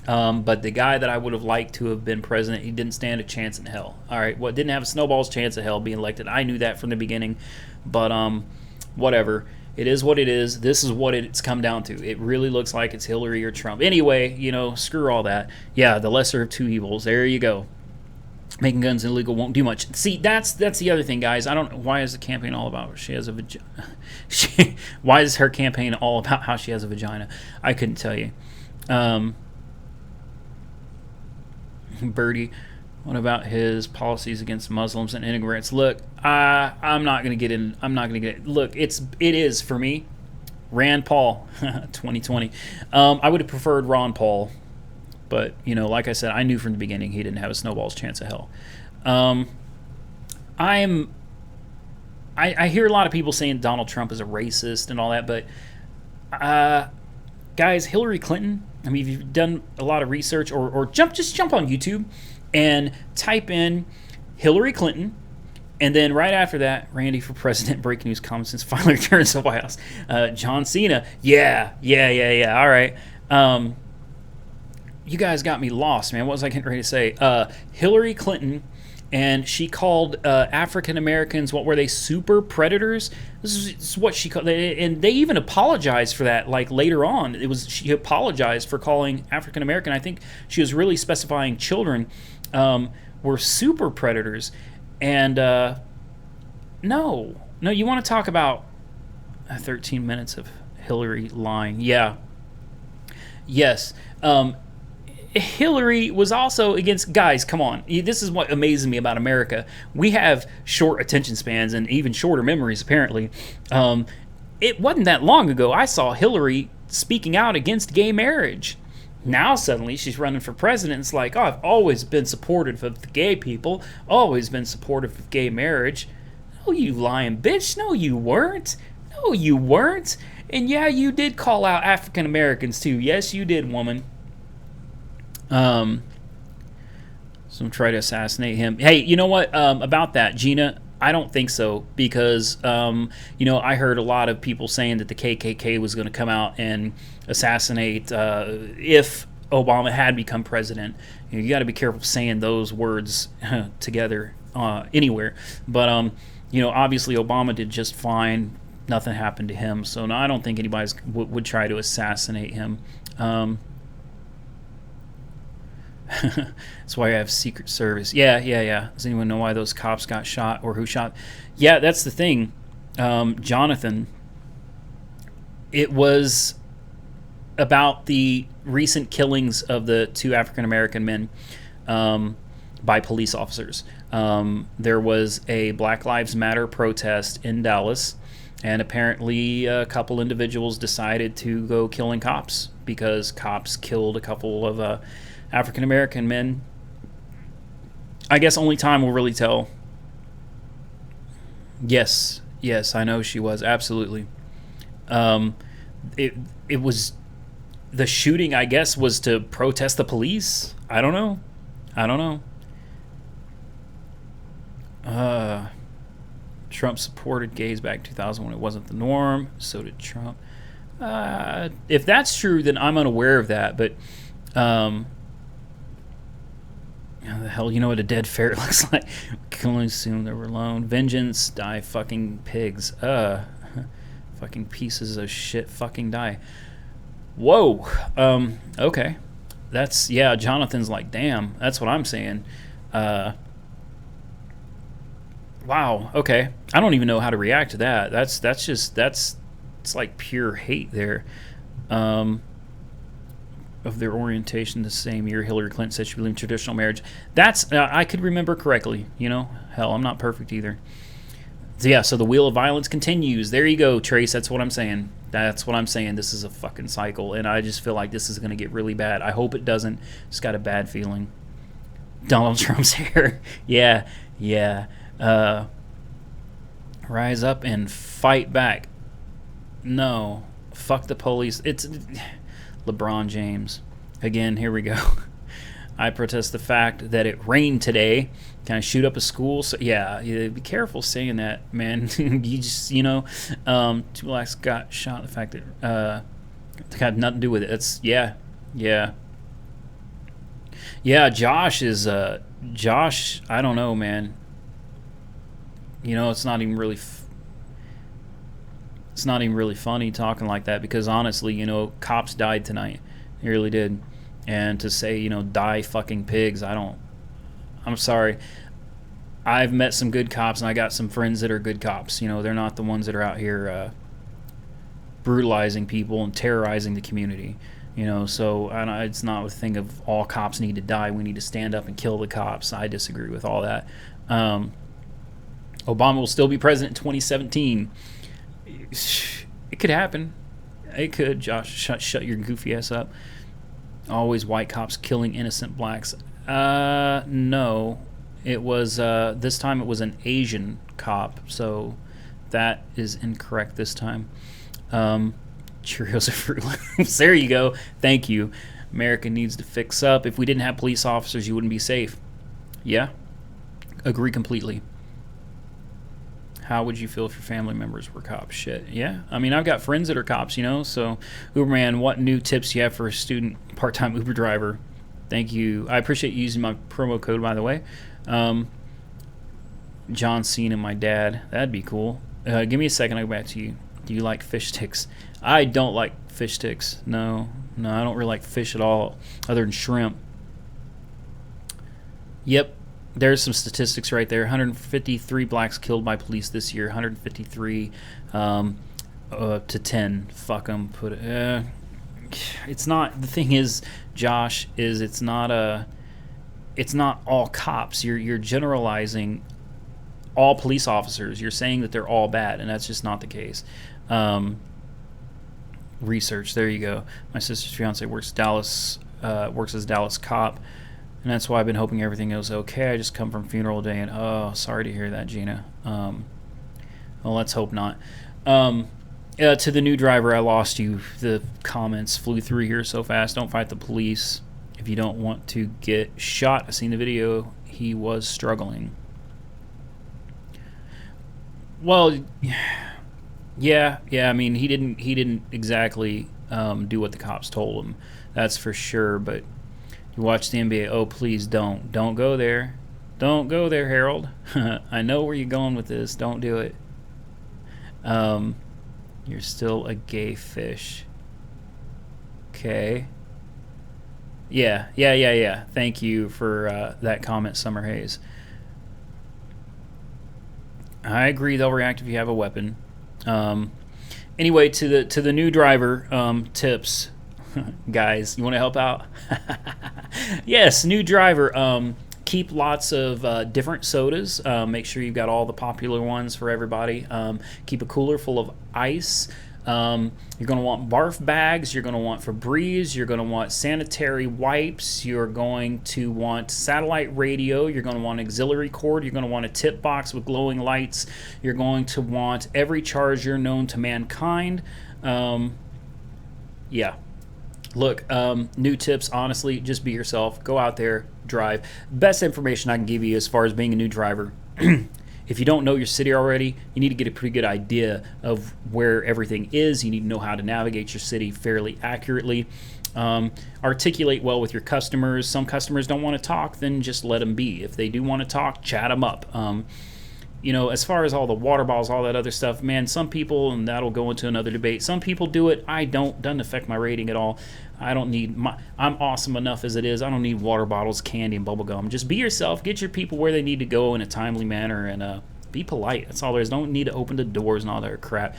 but the guy that I would have liked to have been president, he didn't stand a chance in hell. All right, didn't have a snowball's chance of hell being elected. I knew that from the beginning, but whatever. It is what it is. This is what it's come down to. It really looks like it's Hillary or Trump. Anyway, screw all that. Yeah, the lesser of two evils. There you go. Making guns illegal won't do much. See, that's the other thing, guys. I don't know. Why is the campaign all about she has a vagina? Why is her campaign all about how she has a vagina? I couldn't tell you. Birdie, what about his policies against Muslims and immigrants? Look, I'm not going to get in. Look, it is for me. Rand Paul, 2020. I would have preferred Ron Paul, but like I said, I knew from the beginning he didn't have a snowball's chance of hell. I hear a lot of people saying Donald Trump is a racist and all that, but guys, Hillary Clinton. I mean, if you've done a lot of research, or just jump on YouTube and type in Hillary Clinton, and then right after that, Randy for president, breaking news, common sense finally returns to the White House. John Cena, yeah. All right, you guys got me lost, man. What was I getting ready to say? Hillary Clinton, and she called African Americans, what were they, super predators? This is what she called, and they even apologized for that. Like later on, she apologized for calling African American. I think she was really specifying children were super predators. And no, you want to talk about 13 minutes of Hillary lying? Yeah, yes. Hillary was also against, guys, come on. This is what amazes me about America. We have short attention spans and even shorter memories, apparently. It wasn't that long ago I saw Hillary speaking out against gay marriage. Now suddenly she's running for president. It's like, I've always been supportive of the gay people, always been supportive of gay marriage. No, you lying bitch. No, you weren't. And yeah, you did call out African Americans too. Yes, you did, woman. Some try to assassinate him. Hey, you know what? About that, Gina, I don't think so, because I heard a lot of people saying that the KKK was going to come out and assassinate if Obama had become president. You got to be careful saying those words together anywhere. But obviously Obama did just fine. nothing happened to him. So no, I don't think anybody would try to assassinate him. That's why I have Secret Service. Yeah. Does anyone know why those cops got shot or who shot? Yeah, that's the thing. Jonathan, it was about the recent killings of the 2 African American men by police officers. There was a Black Lives Matter protest in Dallas, and apparently a couple individuals decided to go killing cops because cops killed a couple of African American men. I guess only time will really tell. Yes, I know she was, absolutely. It was, the shooting, I guess, was to protest the police. I don't know. Trump supported gays back in 2000 when it wasn't the norm. So did Trump. If that's true, then I'm unaware of that. But how the hell, you know what a dead ferret looks like? We can only assume they were alone. Vengeance, die, fucking pigs. Fucking pieces of shit, fucking die. Whoa. Okay. That's, yeah, Jonathan's like, damn, that's what I'm saying. Wow, okay. I don't even know how to react to that. It's like pure hate there. Of their orientation the same year Hillary Clinton said she believed in traditional marriage. That's, I could remember correctly, you know? Hell, I'm not perfect either. So yeah, so the wheel of violence continues. There you go, Trace. That's what I'm saying. This is a fucking cycle, and I just feel like this is going to get really bad. I hope it doesn't. Just got a bad feeling. Donald Trump's hair. Yeah. Rise up and fight back. No. Fuck the police. It's LeBron James. Again, here we go. I protest the fact that it rained today. Can I shoot up a school? So yeah, be careful saying that, man. You just, 2 blacks got shot. The fact that it had nothing to do with it. It's yeah. Josh is Josh. I don't know, man. It's not even really. It's not even really funny talking like that because honestly, cops died tonight. They really did. And to say, die fucking pigs, I'm sorry. I've met some good cops, and I got some friends that are good cops. They're not the ones that are out here brutalizing people and terrorizing the community. So it's not a thing of all cops need to die. We need to stand up and kill the cops. I disagree with all that. Obama will still be president in 2017. It could happen. It could. Josh, shut your goofy ass up. Always white cops killing innocent blacks. No. It was, this time it was an Asian cop, so that is incorrect this time. Cheerios are Fruit Loops. There you go. Thank you. America needs to fix up. If we didn't have police officers, you wouldn't be safe. Yeah. Agree completely. How would you feel if your family members were cops? Shit, yeah. I mean, I've got friends that are cops, So, Uberman, what new tips do you have for a student part-time Uber driver? Thank you. I appreciate you using my promo code, by the way. John Cena, my dad. That'd be cool. Give me a second. I'll go back to you. Do you like fish sticks? I don't like fish sticks. No, I don't really like fish at all, other than shrimp. Yep. There's some statistics right there. 153 blacks killed by police this year. 153 to 10. Fuck them. It's not. The thing is, Josh, it's not all cops. You're generalizing all police officers. You're saying that they're all bad, and that's just not the case. Research. There you go. My sister's fiance works as Dallas cop. And that's why I've been hoping everything goes okay. I just come from funeral day, and oh, sorry to hear that, Gina. Well, let's hope not. To the new driver, I lost you. The comments flew through here so fast. Don't fight the police if you don't want to get shot. I've seen the video. He was struggling. Well, yeah. I mean, he didn't exactly do what the cops told him. That's for sure, but. You watch the NBA. Oh, please don't go there. Don't go there, Harold. I know where you're going with this. Don't do it. You're still a gay fish. Okay. Yeah. Thank you for that comment, Summer Hayes. I agree they'll react if you have a weapon. Um, anyway, to the new driver tips, guys, you want to help out? Yes, new driver. Keep lots of different sodas. Make sure you've got all the popular ones for everybody. Keep a cooler full of ice. You're going to want barf bags. You're going to want Febreze. You're going to want sanitary wipes. You're going to want satellite radio. You're going to want auxiliary cord. You're going to want a tip box with glowing lights. You're going to want every charger known to mankind. Yeah. Look, new tips, honestly, just be yourself. Go out there, drive. Best information I can give you as far as being a new driver. If you don't know your city already, you need to get a pretty good idea of where everything is. You need to know how to navigate your city fairly accurately. Articulate well with your customers. Some customers don't want to talk, then just let them be. If they do want to talk, chat them up. As far as all the water bottles, all that other stuff, man, some people, and that'll go into another debate, some people do it. I don't. Doesn't affect my rating at all. I don't need I'm awesome enough as it is. I don't need water bottles, candy, and bubble gum. Just be yourself. Get your people where they need to go in a timely manner, and be polite. That's all there is. Don't need to open the doors and all that crap.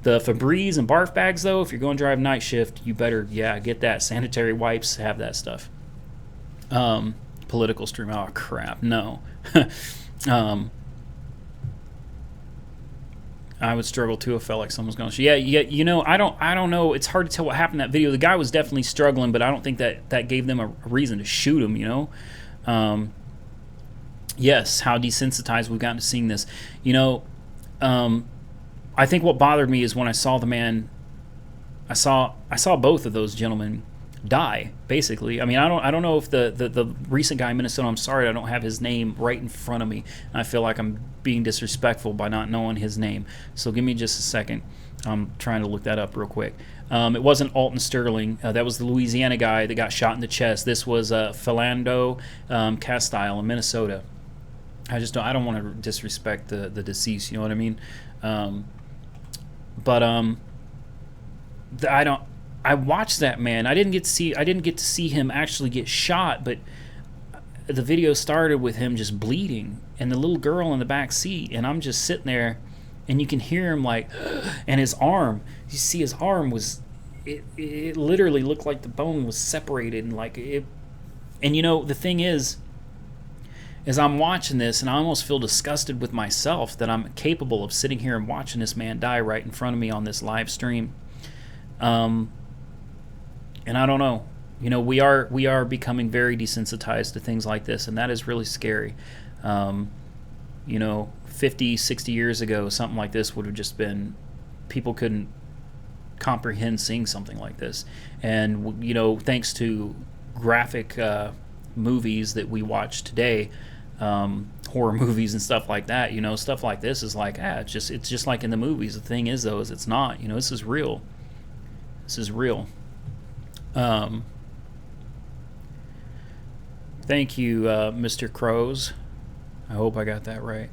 The Febreze and barf bags, though, if you're going to drive night shift, you better, get that. Sanitary wipes, have that stuff. Political stream. Oh, crap. No. I would struggle too if I felt like someone's going to. Yeah. I don't know. It's hard to tell what happened in that video. The guy was definitely struggling, but I don't think that gave them a reason to shoot him. Yes, how desensitized we've gotten to seeing this. I think what bothered me is when I saw the man. I saw both of those gentlemen die, basically. I mean, I don't know if the recent guy in Minnesota, I'm sorry I don't have his name right in front of me. I feel like I'm being disrespectful by not knowing his name. So give me just a second. I'm trying to look that up real quick. It wasn't Alton Sterling. That was the Louisiana guy that got shot in the chest. This was Philando Castile in Minnesota. I don't want to disrespect the deceased, you know what I mean? I watched that man. I didn't get to see him actually get shot, but the video started with him just bleeding and the little girl in the back seat, and I'm just sitting there, and you can hear him like, and his arm. You see his arm was, it literally looked like the bone was separated, and like it. And the thing is I'm watching this, and I almost feel disgusted with myself that I'm capable of sitting here and watching this man die right in front of me on this live stream. And I don't know. We are becoming very desensitized to things like this, and that is really scary. 50, 60 years ago, something like this would have just been, people couldn't comprehend seeing something like this. And, thanks to graphic movies that we watch today, horror movies and stuff like that, stuff like this is like, it's just like in the movies. The thing is, though, is it's not. This is real. This is real. Thank you, Mr. Crows. I hope I got that right.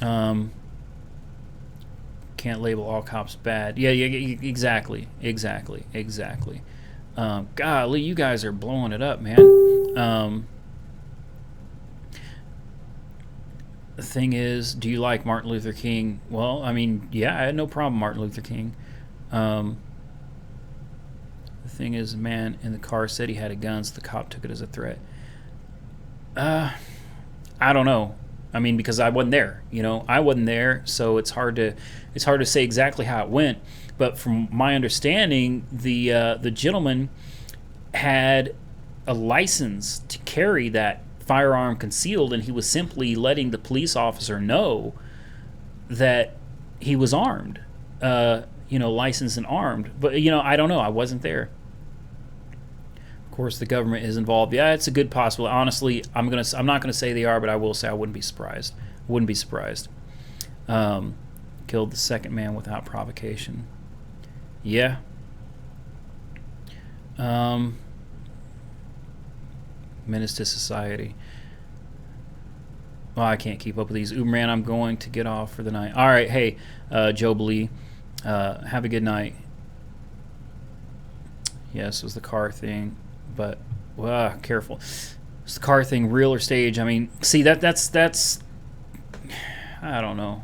Can't label all cops bad. Yeah, exactly. Golly, you guys are blowing it up, man. The thing is, do you like Martin Luther King? Well, I mean, yeah, I had no problem with Martin Luther King. The thing is, the man in the car said he had a gun, so the cop took it as a threat. I don't know. I mean, because I wasn't there. I wasn't there, so it's hard to say exactly how it went. But from my understanding, the gentleman had a license to carry that firearm concealed, and he was simply letting the police officer know that he was armed, licensed and armed. But I don't know. I wasn't there. Of course, the government is involved. Yeah, it's a good possibility. Honestly, I'm not gonna say they are, but I will say I wouldn't be surprised. Killed the second man without provocation. Yeah. Menace to society. Well, I can't keep up with these. Uberman, I'm going to get off for the night. All right, hey, Joe Blee. Have a good night. Yes, it was the car thing, but careful. It's the car thing, real or stage? I mean, see that's. I don't know.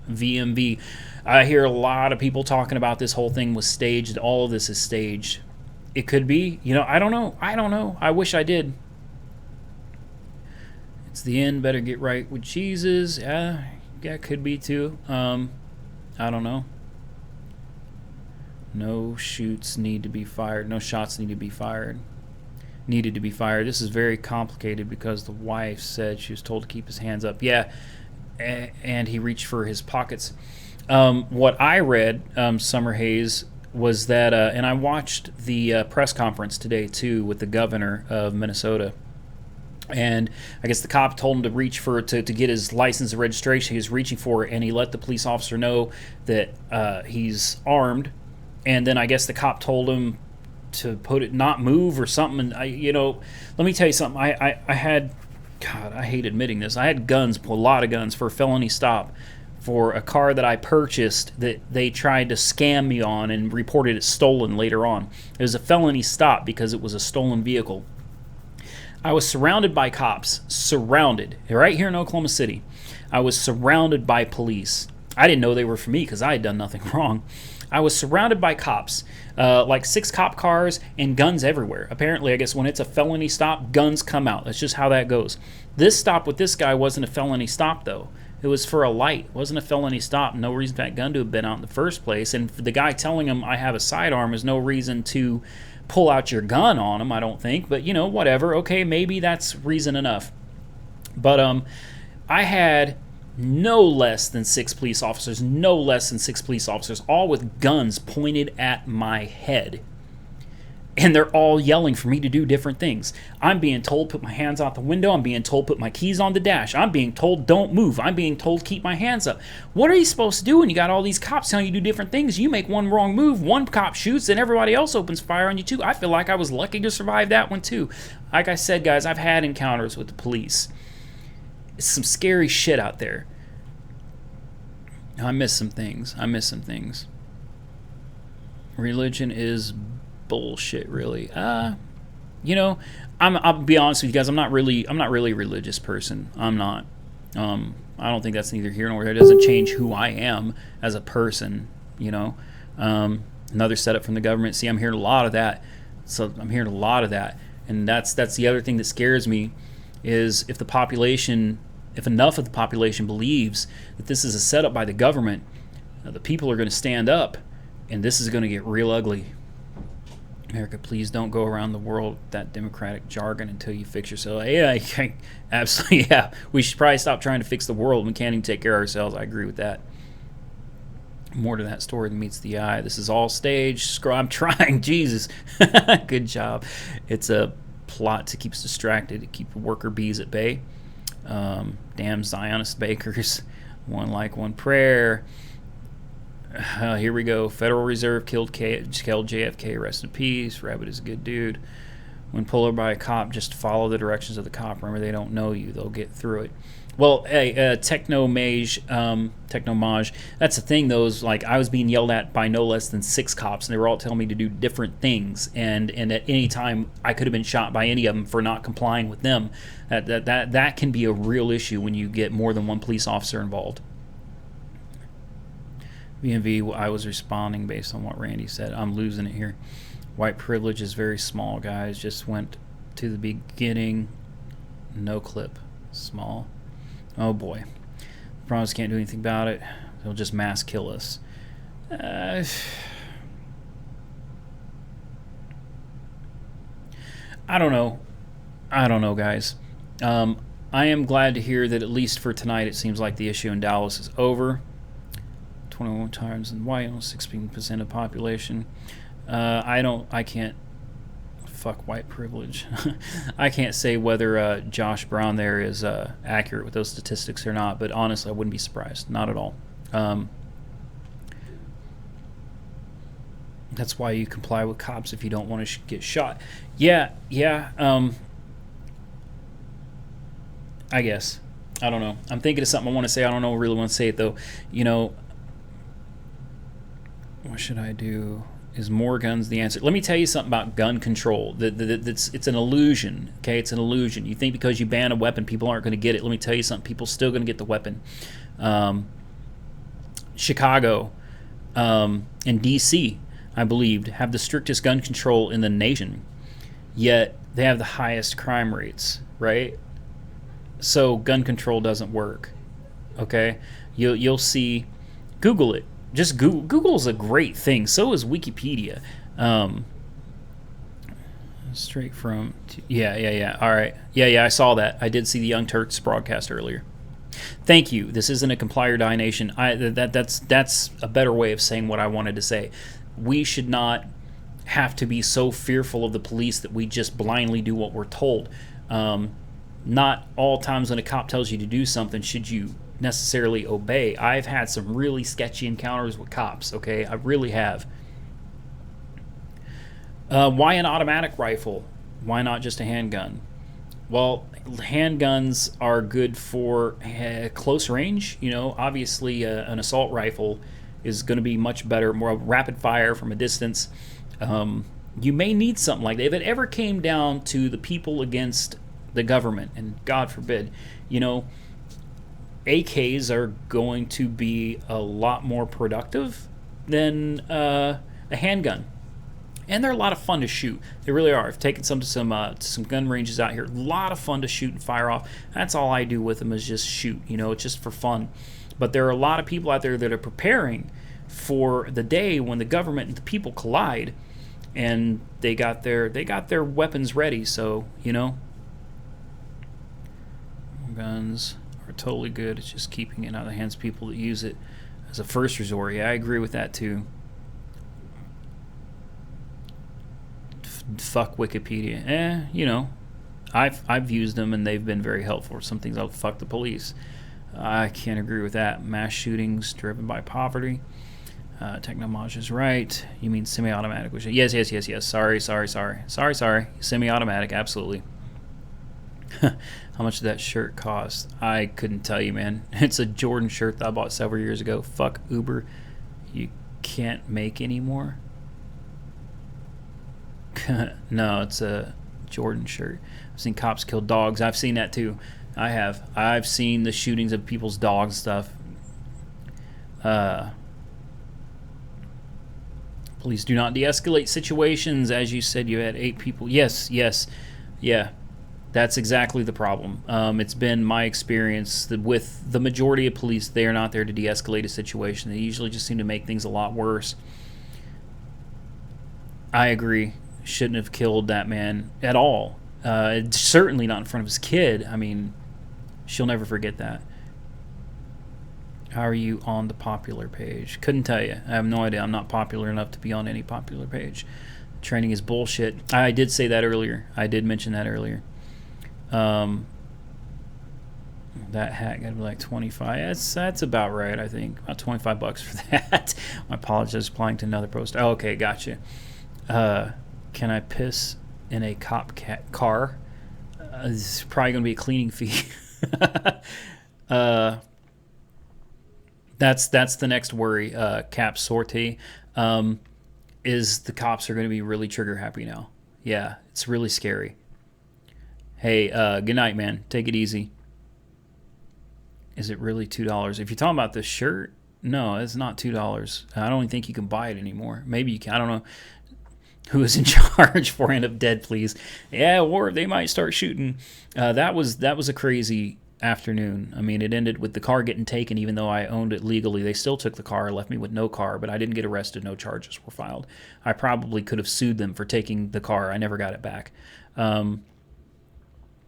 VMV. I hear a lot of people talking about this whole thing was staged. All of this is staged. It could be. I don't know. I wish I did. It's the end. Better get right with Jesus. Yeah, could be too. I don't know. No shots need to be fired. Needed to be fired. This is very complicated because the wife said she was told to keep his hands up. Yeah, and he reached for his pockets. What I read, Summer Hayes, was that, and I watched the press conference today too with the governor of Minnesota. And I guess the cop told him to reach to get his license and registration. He was reaching for it, and he let the police officer know that he's armed. And then I guess the cop told him to not move or something. And let me tell you something. I had, God, I hate admitting this. I had a lot of guns for a felony stop for a car that I purchased that they tried to scam me on and reported it stolen later on. It was a felony stop because it was a stolen vehicle. I was surrounded by cops, right here in Oklahoma City. I was surrounded by police. I didn't know they were for me because I had done nothing wrong. I was surrounded by cops, like 6 cop cars and guns everywhere. Apparently, I guess when it's a felony stop, guns come out. That's just how that goes. This stop with this guy wasn't a felony stop, though. It was for a light. It wasn't a felony stop. No reason for that gun to have been out in the first place. And for the guy telling him I have a sidearm is no reason to pull out your gun on him, I don't think. But, whatever. Okay, maybe that's reason enough. But I had no less than 6 police officers, all with guns pointed at my head. And they're all yelling for me to do different things. I'm being told put my hands out the window. I'm being told put my keys on the dash. I'm being told don't move. I'm being told keep my hands up. What are you supposed to do when you got all these cops telling you to do different things? You make one wrong move, one cop shoots, and everybody else opens fire on you too. I feel like I was lucky to survive that one too. Like I said, guys, I've had encounters with the police. It's some scary shit out there. I miss some things. Religion is bullshit, really. I'll be honest with you guys. I'm not really a religious person. I'm not. I don't think that's neither here nor there. It doesn't change who I am as a person. Another setup from the government. See, I'm hearing a lot of that. And that's the other thing that scares me is if enough of the population believes that this is a setup by the government, the people are going to stand up, and this is going to get real ugly. America, please don't go around the world with that democratic jargon until you fix yourself. Yeah, absolutely. Yeah, we should probably stop trying to fix the world. We can't even take care of ourselves. I agree with that. More to that story than meets the eye. This is all staged. I'm trying. Jesus. Good job. It's a plot to keep us distracted, to keep the worker bees at bay. Damn Zionist bakers. One like, one prayer. Here we go. Federal Reserve killed JFK. Rest in peace. Rabbit is a good dude. When pulled over by a cop, just follow the directions of the cop. Remember, they don't know you. They'll get through it. Well, hey, Technomage, that's the thing, though, is like I was being yelled at by no less than 6 cops, and they were all telling me to do different things, and at any time I could have been shot by any of them for not complying with them. That can be a real issue when you get more than one police officer involved. VMV, I was responding based on what Randy said. I'm losing it here. White privilege is very small, guys. Just went to the beginning. No clip. Small. Oh boy. Promise can't do anything about it. They'll just mass kill us. I don't know. Guys. I am glad to hear that at least for tonight it seems like the issue in Dallas is over. 21 times and white, 16% of population. I can't fuck white privilege. I can't say whether Josh Brown there is accurate with those statistics or not, but honestly, I wouldn't be surprised. Not at all. That's why you comply with cops if you don't want to get shot. Yeah. I guess. I don't know. I'm thinking of something I want to say. I don't know. Really want to say it though. What should I do? Is more guns the answer? Let me tell you something about gun control. It's an illusion. Okay, it's an illusion. You think because you ban a weapon, people aren't going to get it. Let me tell you something. People still going to get the weapon. Chicago and D.C., I believe, have the strictest gun control in the nation. Yet they have the highest crime rates, right? So gun control doesn't work. Okay, you'll see. Google it. Just Google's a great thing. So is Wikipedia. Straight from yeah. All right. Yeah. I saw that. I did see the Young Turks broadcast earlier. Thank you. This isn't a comply or die nation. That's a better way of saying what I wanted to say. We should not have to be so fearful of the police that we just blindly do what we're told. Not all times when a cop tells you to do something should you necessarily obey. I've had some really sketchy encounters with cops, okay? I really have. Why an automatic rifle? Why not just a handgun? Well, handguns are good for close range. You know, obviously an assault rifle is going to be much better, more rapid fire from a distance. You may need something like that. If it ever came down to the people against the government, and God forbid, you know, AKs are going to be a lot more productive than a handgun. And they're a lot of fun to shoot. They really are. I've taken some to some gun ranges out here. A lot of fun to shoot and fire off. That's all I do with them is just shoot. You know, it's just for fun. But there are a lot of people out there that are preparing for the day when the government and the people collide, and they got their weapons ready. So you know, guns are totally good. It's just keeping it out of the hands of people that use it as a first resort. Yeah, I agree with that too. Fuck Wikipedia. You know, I've used them and they've been very helpful. Some things I'll fuck the police. I can't agree with that. Mass shootings driven by poverty. Technomage is right. You mean semi-automatic? Which yes. Sorry. Semi-automatic, absolutely. How much did that shirt cost? I couldn't tell you, man. It's a Jordan shirt that I bought several years ago. Fuck Uber. You can't make anymore. No, it's a Jordan shirt. I've seen cops kill dogs. I've seen that too. I have. I've seen the shootings of people's dogs stuff. Please do not de-escalate situations. As you said, you had 8 people. Yes. Yeah. That's exactly the problem. It's been my experience that with the majority of police, they are not there to de-escalate a situation. They usually just seem to make things a lot worse. I agree. Shouldn't have killed that man at all. Certainly not in front of his kid. I mean, she'll never forget that. How are you on the popular page? Couldn't tell you. I have no idea. I'm not popular enough to be on any popular page. Training is bullshit. I did say that earlier. I did mention that earlier. That hat gotta be like 25. That's about right, I think. About $25 for that. My apologies, applying to another post. Oh, okay, gotcha. Can I piss in a cop car? This is probably gonna be a cleaning fee. That's the next worry. Cap sortie. Is the cops are gonna be really trigger happy now? Yeah, it's really scary. Hey, good night, man. Take it easy. Is it really $2? If you're talking about this shirt, no, it's not $2. I don't even think you can buy it anymore. Maybe you can. I don't know who is in charge before I end up dead, please. Yeah, or they might start shooting. That was a crazy afternoon. I mean, it ended with the car getting taken, even though I owned it legally. They still took the car, left me with no car, but I didn't get arrested. No charges were filed. I probably could have sued them for taking the car. I never got it back.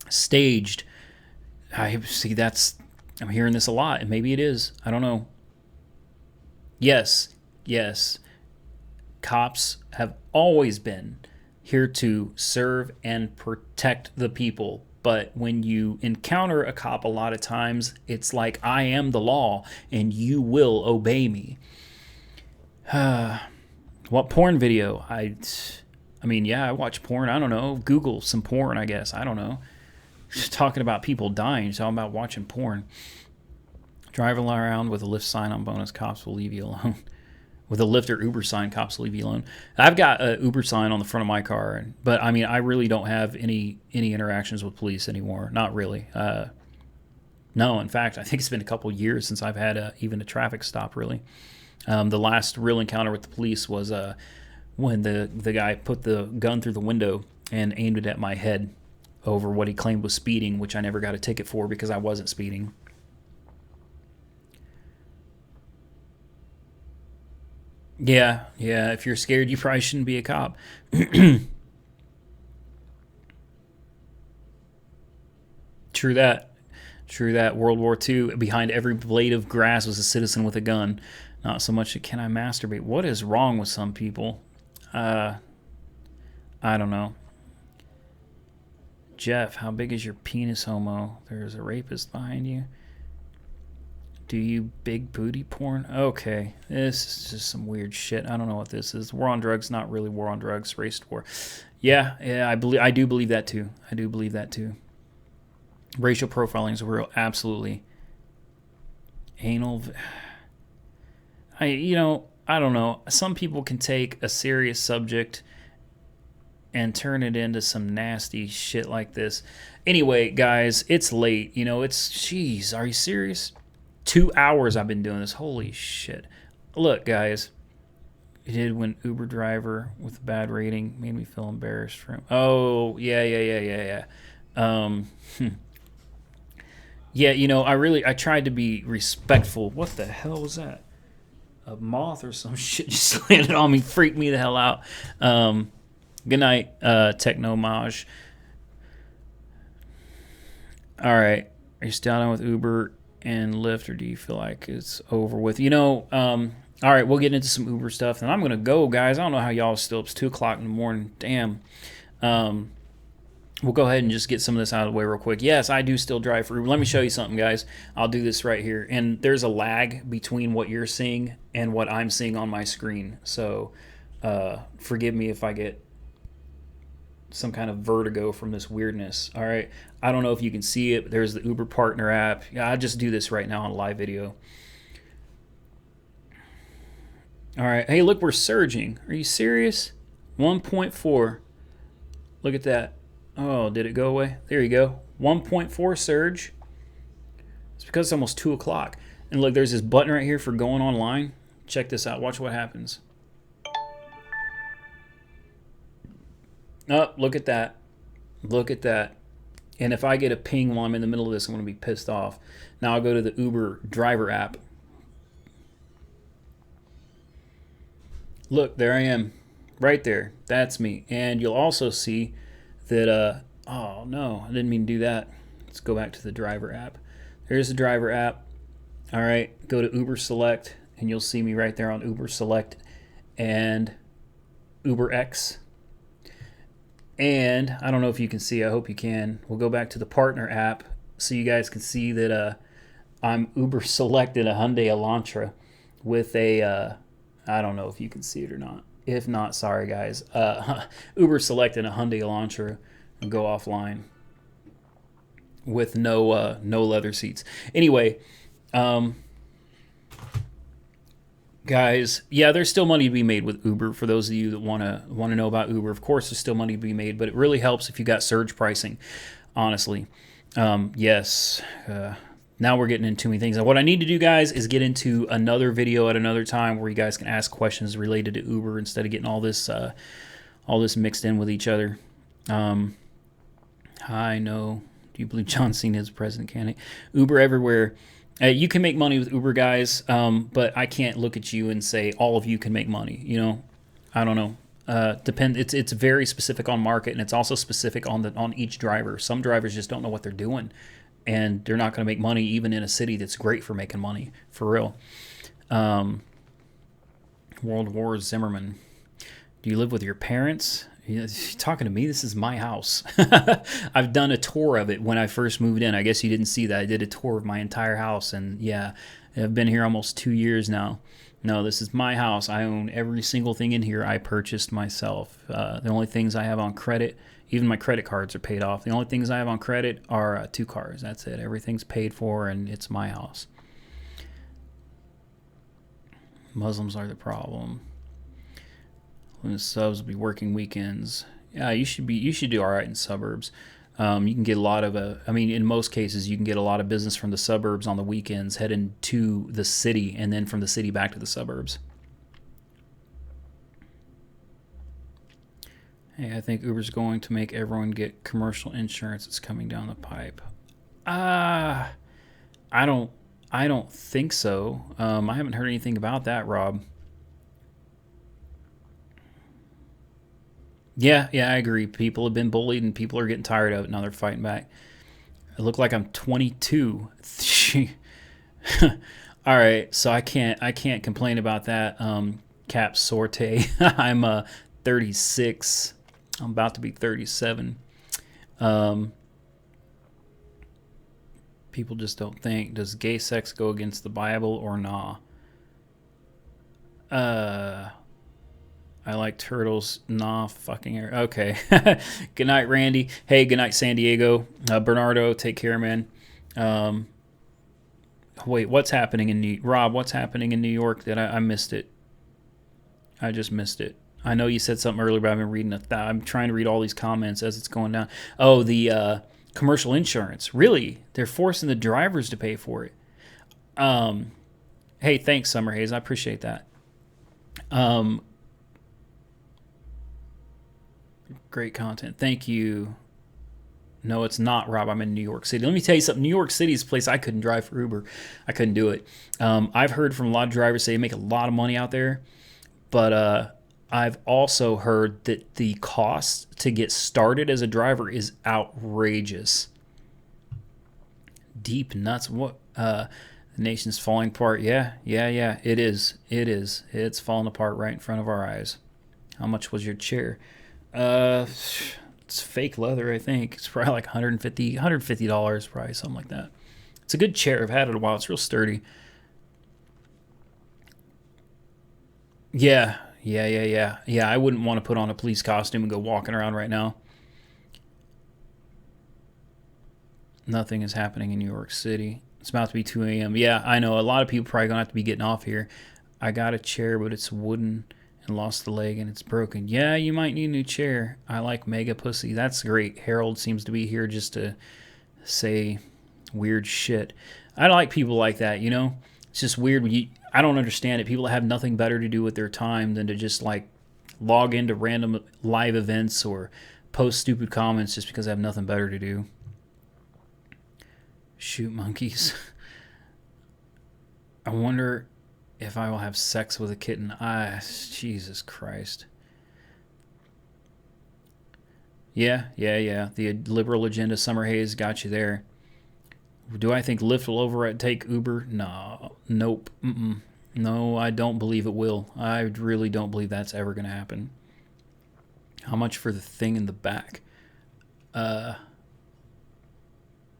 Staged. I see. I'm hearing this a lot, and maybe it is. I don't know. Yes. Cops have always been here to serve and protect the people. But when you encounter a cop, a lot of times it's like, I am the law and you will obey me. What porn video? I mean, yeah, I watch porn. I don't know. Google some porn, I guess. I don't know. Just talking about people dying. Talking about watching porn. Driving around with a lift sign on bonus. Cops will leave you alone. with a Lyft or Uber sign, cops leave you alone. I've got an Uber sign on the front of my car, but I mean, I really don't have any interactions with police anymore. Not really. No, in fact, I think it's been a couple years since I've had even a traffic stop, really. The last real encounter with the police was when the guy put the gun through the window and aimed it at my head over what he claimed was speeding, which I never got a ticket for because I wasn't speeding. Yeah, if you're scared, you probably shouldn't be a cop. True that. True that. World War II, behind every blade of grass was a citizen with a gun. Not so much can I masturbate. What is wrong with some people? I don't know. Jeff, how big is your penis, homo? There's a rapist behind you. Do you big booty porn? Okay, this is just some weird shit. I don't know what this is. War on drugs, not really war on drugs. Race war. Yeah, I do believe that too. I do believe that too. Racial profiling is real, absolutely. Anal. I don't know. Some people can take a serious subject and turn it into some nasty shit like this. Anyway, guys, it's late. Jeez, are you serious? 2 hours I've been doing this. Holy shit. Look, guys. It did when Uber driver with a bad rating made me feel embarrassed for him. Oh, yeah. Yeah, I tried to be respectful. What the hell was that? A moth or some shit just landed on me, freaked me the hell out. Good night, Techno Maj. All right, are you still down with Uber and Lyft, or do you feel like it's over with? All right, we'll get into some Uber stuff, and I'm gonna go, guys. I don't know how y'all still. It's 2:00 in the morning. Damn. We'll go ahead and just get some of this out of the way real quick. Yes, I do still drive for Uber. Let me show you something, guys. I'll do this right here. And there's a lag between what you're seeing and what I'm seeing on my screen. So forgive me if I get some kind of vertigo from this weirdness. All right. I don't know if you can see it, but there's the Uber Partner app. Yeah, I'll just do this right now on a live video. All right. Hey, look, we're surging. Are you serious? 1.4. Look at that. Oh, did it go away? There you go. 1.4 surge. It's because it's almost 2 o'clock. And look, there's this button right here for going online. Check this out. Watch what happens. Oh, look at that. Look at that. And if I get a ping while I'm in the middle of this, I'm going to be pissed off. Now I'll go to the Uber driver app. Look, there I am. Right there. That's me. And you'll also see that, oh no, I didn't mean to do that. Let's go back to the driver app. There's the driver app. All right, go to Uber Select, and you'll see me right there on Uber Select and Uber X. And I don't know if you can see, I hope you can. We'll go back to the partner app so you guys can see that I'm Uber selected a Hyundai Elantra with a, I don't know if you can see it or not. If not, sorry guys. Uber selected a Hyundai Elantra and go offline with no leather seats. Anyway, guys, yeah, there's still money to be made with Uber. For those of you that want to know about Uber, of course, there's still money to be made, but it really helps if you got surge pricing. Honestly, yes. Now we're getting into too many things. And what I need to do, guys, is get into another video at another time where you guys can ask questions related to Uber instead of getting all this mixed in with each other. Hi, no. Do you believe John Cena is president candidate? Uber everywhere. You can make money with Uber, guys, but I can't look at you and say all of you can make money. I don't know. It's very specific on market, and it's also specific on each driver. Some drivers just don't know what they're doing, and they're not going to make money even in a city that's great for making money, for real. World War Zimmerman. Do you live with your parents? You're talking to me? This is my house. I've done a tour of it when I first moved in. I guess you didn't see that. I did a tour of my entire house, and yeah, I've been here almost 2 years now. No, this is my house. I own every single thing in here. I purchased myself. The only things I have on credit, even my credit cards are paid off. The only things I have on credit are 2 cars. That's it. Everything's paid for, and it's my house. Muslims are the problem. When the subs will be working weekends. Yeah, you should do all right in suburbs. You can get a lot of in most cases, you can get a lot of business from the suburbs on the weekends, heading to the city, and then from the city back to the suburbs. Hey, I think Uber's going to make everyone get commercial insurance. It's coming down the pipe. I don't think so. I haven't heard anything about that, Rob. Yeah, I agree. People have been bullied and people are getting tired of it. Now they're fighting back. I look like I'm 22. All right, so I can't complain about that. Cap Sorte. I'm 36. I'm about to be 37. Um, People just don't think. Does gay sex go against the Bible or nah? Uh, I like turtles. Nah, fucking air. Okay. Good night, Randy. Hey, good night, San Diego. Bernardo, take care, man. Um, Wait, what's happening in Rob? What's happening in New York? That I missed it. I just missed it. I know you said something earlier, but I've been reading it. I'm trying to read all these comments as it's going down. Oh, the commercial insurance. Really? They're forcing the drivers to pay for it. Um, hey, thanks, Summer Hayes. I appreciate that. Um, Great content. Thank you. No, it's not, Rob. I'm in New York City. Let me tell you something. New York City is a place I couldn't drive for Uber. I couldn't do it. I've heard from a lot of drivers say they make a lot of money out there, but I've also heard that the cost to get started as a driver is outrageous. Deep nuts. What? The nation's falling apart. Yeah. It is. It's falling apart right in front of our eyes. How much was your chair? Uh, it's fake leather, I think. It's probably like $150, probably something like that. It's a good chair. I've had it a while. It's real sturdy. Yeah. I wouldn't want to put on a police costume and go walking around right now. Nothing is happening in New York City. It's about to be 2 a.m. Yeah, I know. A lot of people probably going to have to be getting off here. I got a chair, but it's wooden and lost the leg and it's broken. Yeah, you might need a new chair. I like mega pussy. That's great. Harold seems to be here just to say weird shit. I like people like that, you know? It's just weird when I don't understand it. People that have nothing better to do with their time than to just like log into random live events or post stupid comments just because I have nothing better to do. Shoot monkeys. I wonder if I will have sex with a kitten. Jesus Christ. Yeah. The liberal agenda, Summer Hayes, got you there. Do I think Lyft will overtake Uber? No. Nope. No, I don't believe it will. I really don't believe that's ever going to happen. How much for the thing in the back? I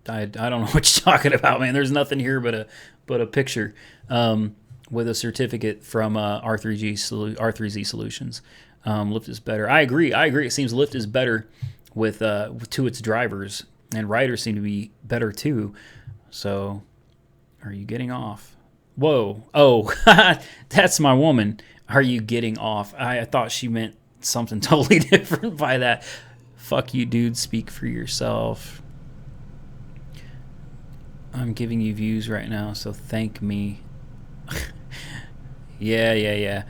don't know what you're talking about, man. There's nothing here but a picture with a certificate from R3Z Solutions. Lyft is better. I agree. It seems Lyft is better with to its drivers, and riders seem to be better too. So, are you getting off? Whoa! Oh, that's my woman. Are you getting off? I thought she meant something totally different by that. Fuck you, dude. Speak for yourself. I'm giving you views right now, so thank me. Yeah.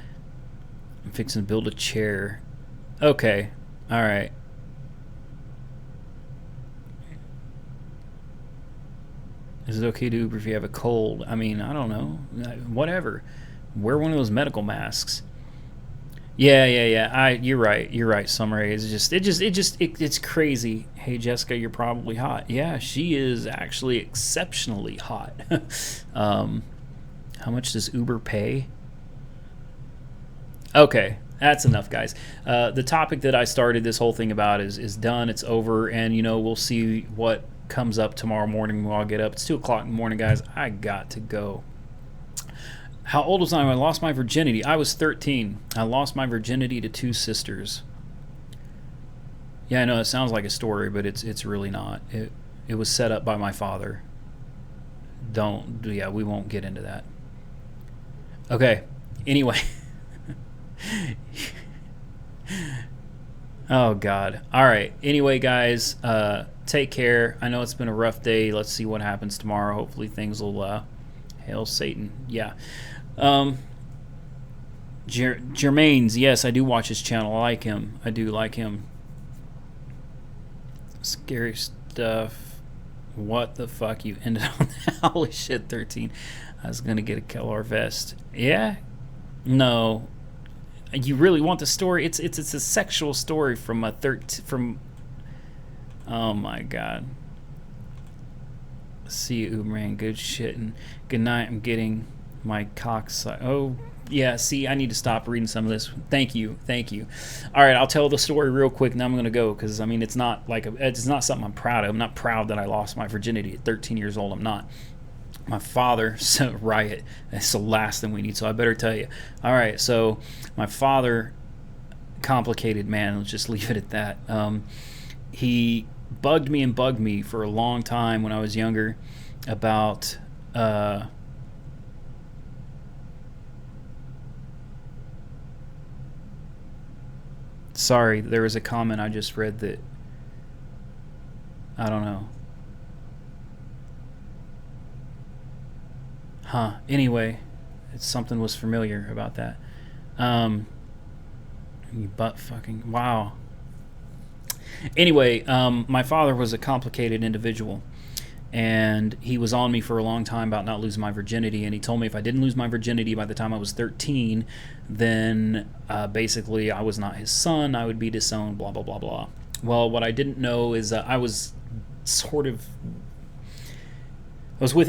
I'm fixing to build a chair. Okay. All right. Is it okay to Uber if you have a cold? I mean, I don't know. Whatever. Wear one of those medical masks. Yeah. You're right. Summer it's crazy. Hey Jessica, you're probably hot. Yeah, she is actually exceptionally hot. How much does Uber pay? Okay, that's enough, guys. The topic that I started this whole thing about is done. It's over, and we'll see what comes up tomorrow morning when I get up. It's 2:00 in the morning, guys. I got to go. How old was I when I lost my virginity? I was 13. I lost my virginity to two sisters. Yeah, I know it sounds like a story, but it's really not. It was set up by my father. We won't get into that. Okay. Anyway. Oh God. All right. Anyway, guys, take care. I know it's been a rough day. Let's see what happens tomorrow. Hopefully things will. Hail Satan. Yeah. Jermaine's. Yes, I do watch his channel. I like him. I do like him. Scary stuff. What the fuck? You ended on that? Holy shit, 13. I was gonna get a Kellar vest. Yeah. No. You really want the story? It's a sexual story from a oh my God. See you, Uberman. Good shit and good night. I'm getting my cock. Oh yeah. See, I need to stop reading some of this. Thank you. All right, I'll tell the story real quick. Now I'm gonna go because I mean it's not something I'm proud of. I'm not proud that I lost my virginity at 13 years old. I'm not. My father said riot. That's the last thing we need, so I better tell you. All right, so my father, complicated man. Let's just leave it at that. He bugged me for a long time when I was younger about sorry, there was a comment I just read that I don't know. Huh. Anyway, something was familiar about that. You butt fucking wow. Anyway, my father was a complicated individual, and he was on me for a long time about not losing my virginity, and he told me if I didn't lose my virginity by the time I was 13, then basically I was not his son, I would be disowned, blah, blah, blah, blah. Well, what I didn't know is I was with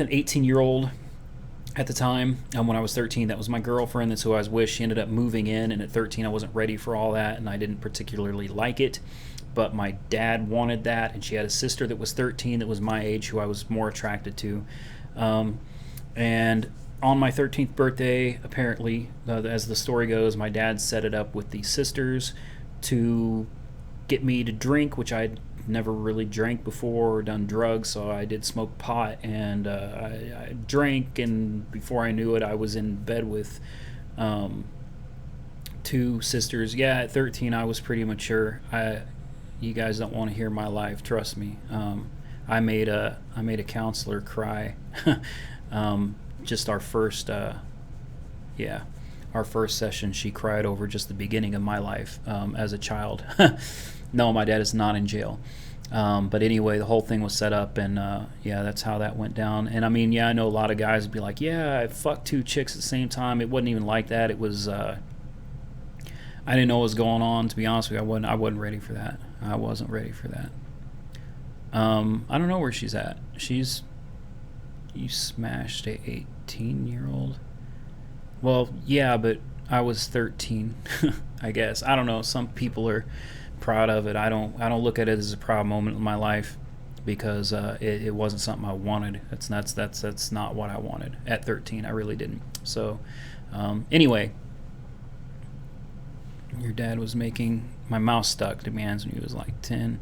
an 18-year-old at the time, when I was 13. That was my girlfriend. That's who I was with. She ended up moving in, and at 13 I wasn't ready for all that, and I didn't particularly like it, but my dad wanted that, and she had a sister that was 13 that was my age who I was more attracted to. And on my 13th birthday, apparently, as the story goes, my dad set it up with the sisters to get me to drink, which I'd never really drank before or done drugs, so I did smoke pot, and I drank, and before I knew it I was in bed with two sisters. Yeah, at 13 I was pretty mature. You guys don't want to hear my life, trust me. I made a counselor cry. Just our first session, she cried over just the beginning of my life as a child. No, my dad is not in jail. But anyway, the whole thing was set up, and that's how that went down. And I mean, I know a lot of guys would be like, yeah, I fucked two chicks at the same time. It wasn't even like that. It was, I didn't know what was going on, to be honest with you. I wasn't ready for that. I wasn't ready for that. I don't know where she's at. You smashed a 18-year-old? Well, yeah, but I was 13, I guess. I don't know. Some people are proud of it. I don't look at it as a proud moment in my life because it wasn't something I wanted. That's not what I wanted at 13. I really didn't. So anyway, your dad was making my mouth stuck demands when he was like 10.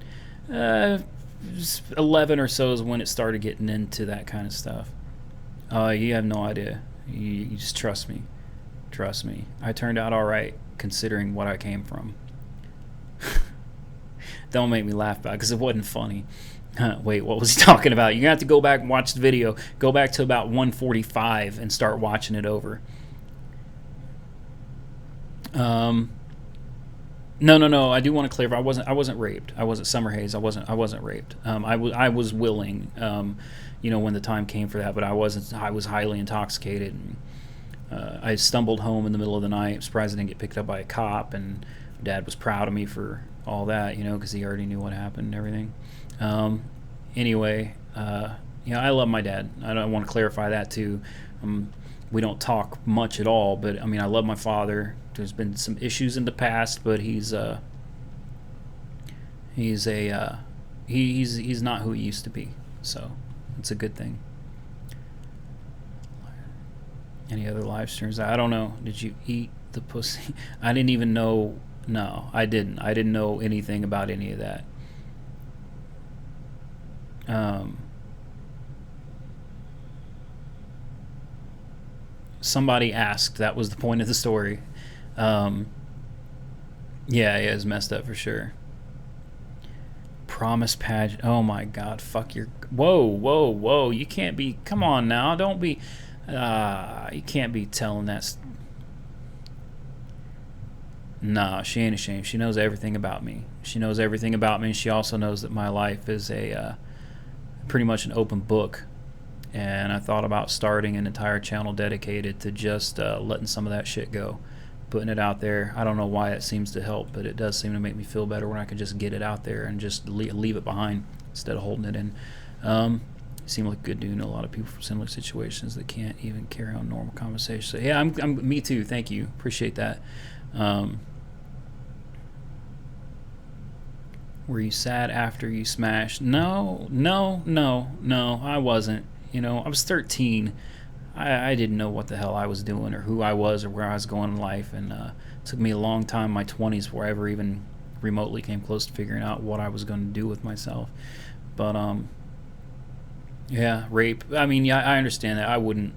11 or so is when it started getting into that kind of stuff. You have no idea. You just trust me. Trust me. I turned out all right considering what I came from. Don't make me laugh about it because it wasn't funny. Wait, what was he talking about? You're going to have to go back and watch the video. Go back to about 1:45 and start watching it over. No. I do want to clarify. I wasn't raped. I wasn't Summer Hayes. I wasn't raped. I was willing, when the time came for that, but I wasn't. I was highly intoxicated. And, I stumbled home in the middle of the night. I'm surprised I didn't get picked up by a cop, and Dad was proud of me for all that, because he already knew what happened and everything. Anyway, I love my dad. I want to clarify that too. We don't talk much at all, but I mean, I love my father. There's been some issues in the past, but he's not who he used to be. So it's a good thing. Any other live streams? I don't know. Did you eat the pussy? I didn't even know. No, I didn't. I didn't know anything about any of that. Somebody asked. That was the point of the story. Um, yeah, it was messed up for sure. Promise pageant. Oh my God! Fuck your. Whoa, whoa, whoa! You can't be. Come on now. Don't be. You can't be telling that. Nah, she ain't ashamed. She knows everything about me. She knows everything about me. And she also knows that my life is pretty much an open book. And I thought about starting an entire channel dedicated to just letting some of that shit go, putting it out there. I don't know why it seems to help, but it does seem to make me feel better when I can just get it out there and just leave it behind instead of holding it in. You seem like a good dude. Know a lot of people from similar situations that can't even carry on normal conversation. So yeah, I'm me too. Thank you. Appreciate that. Were you sad after you smashed? No, I wasn't. I was 13. I didn't know what the hell I was doing or who I was or where I was going in life, and it took me a long time in my 20s before I ever even remotely came close to figuring out what I was going to do with myself. But yeah, rape. I mean, yeah, I understand that. I wouldn't.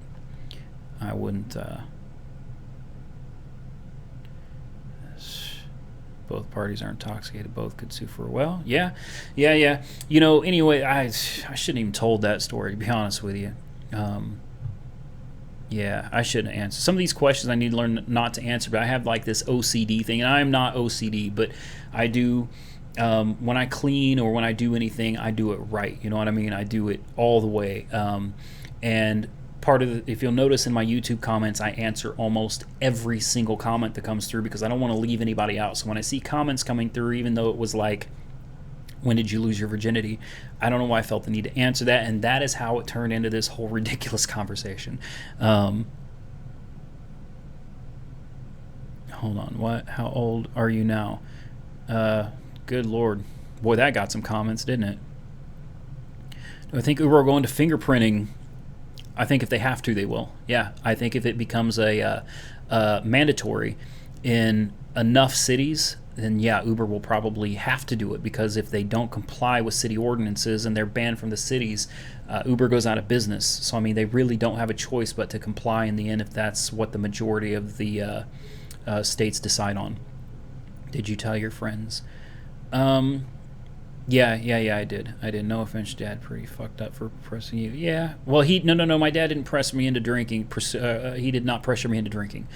Both parties are intoxicated. Both could sue for yeah. Anyway, I shouldn't even told that story, to be honest with you. Yeah, I shouldn't answer some of these questions. I need to learn not to answer, but I have like this OCD thing, and I'm not OCD, but I do. When I clean or when I do anything, I do it right. You know what I mean? I do it all the way. And part of if you'll notice in my YouTube comments, I answer almost every single comment that comes through because I don't want to leave anybody out. So when I see comments coming through, even though it was like, when did you lose your virginity? I don't know why I felt the need to answer that, and that is how it turned into this whole ridiculous conversation. Hold on, what? How old are you now? Good Lord. Boy, that got some comments, didn't it? Do I think Uber are going to fingerprinting? I think if they have to, they will. Yeah, I think if it becomes a mandatory in enough cities, then yeah, Uber will probably have to do it, because if they don't comply with city ordinances and they're banned from the cities, Uber goes out of business. So, I mean, they really don't have a choice but to comply in the end if that's what the majority of the states decide on. Did you tell your friends? Yeah, I did. No offense, Dad. Pretty fucked up for pressing you. Yeah. Well, no. My dad didn't press me into drinking. He did not pressure me into drinking.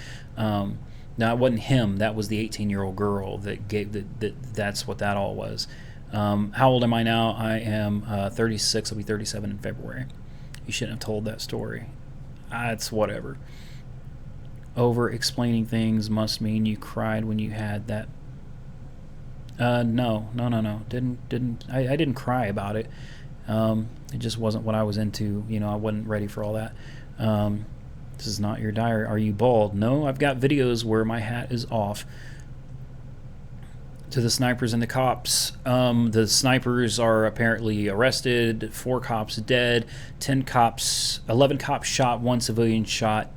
Now, it wasn't him. That was the 18-year-old girl that gave that's what that all was. How old am I now? I am 36. I'll be 37 in February. You shouldn't have told that story. It's whatever. Over explaining things must mean you cried when you had that. No. I didn't cry about it. It just wasn't what I was into. I wasn't ready for all that. This is not your diary. Are you bald? No, I've got videos where my hat is off. To the snipers and the cops. The snipers are apparently arrested. 4 cops dead. 11 cops shot. 1 civilian shot.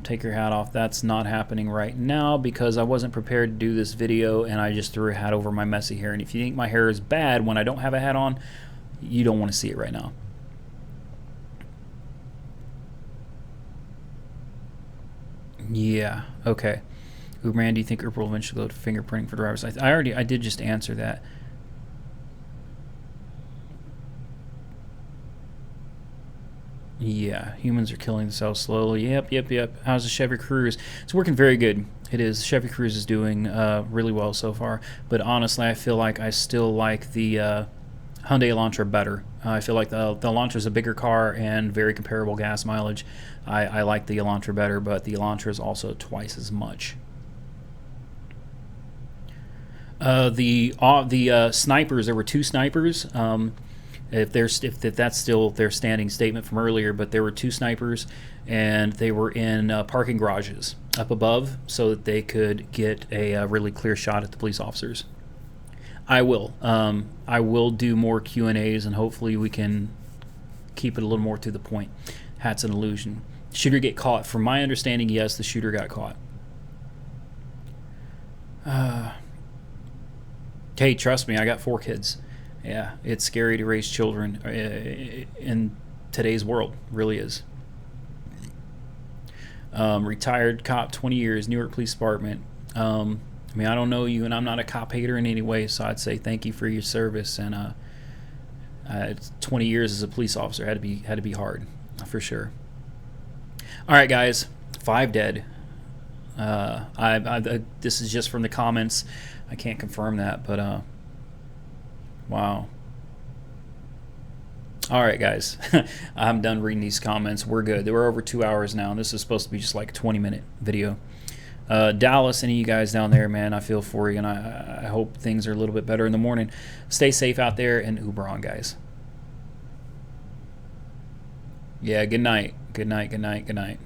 Take your hat off. That's not happening right now because I wasn't prepared to do this video and I just threw a hat over my messy hair. And if you think my hair is bad when I don't have a hat on, you don't want to see it right now. Yeah, okay. Uberman, do you think Uber will eventually go to fingerprinting for drivers? I did just answer that. Yeah, humans are killing themselves slowly. Yep. How's the Chevy Cruze? It's working very good. It is. Chevy Cruze is doing really well so far. But honestly, I feel like I still like the Hyundai Elantra better. I feel like the Elantra is a bigger car and very comparable gas mileage. I like the Elantra better, but the Elantra is also twice as much. The snipers, there were 2 snipers. If that's still their standing statement from earlier, but there were 2 snipers, and they were in parking garages up above so that they could get a really clear shot at the police officers. I will do more Q&As, and hopefully we can keep it a little more to the point. Hat's an illusion. Shooter get caught? From my understanding, yes, the shooter got caught. Hey, trust me, I got 4 kids. Yeah, it's scary to raise children in today's world. It really is. Retired cop, 20 years, Newark Police Department. I mean, I don't know you, and I'm not a cop hater in any way, so I'd say thank you for your service. And 20 years as a police officer had to be hard, for sure. All right, guys, 5 dead. This is just from the comments. I can't confirm that, but wow. All right, guys, I'm done reading these comments. We're good. We're over 2 hours now, and this is supposed to be just like a 20-minute video. Dallas, any of you guys down there, man, I feel for you, and I hope things are a little bit better in the morning. Stay safe out there, and Uber on, guys. Yeah, good night. Good night, good night, good night.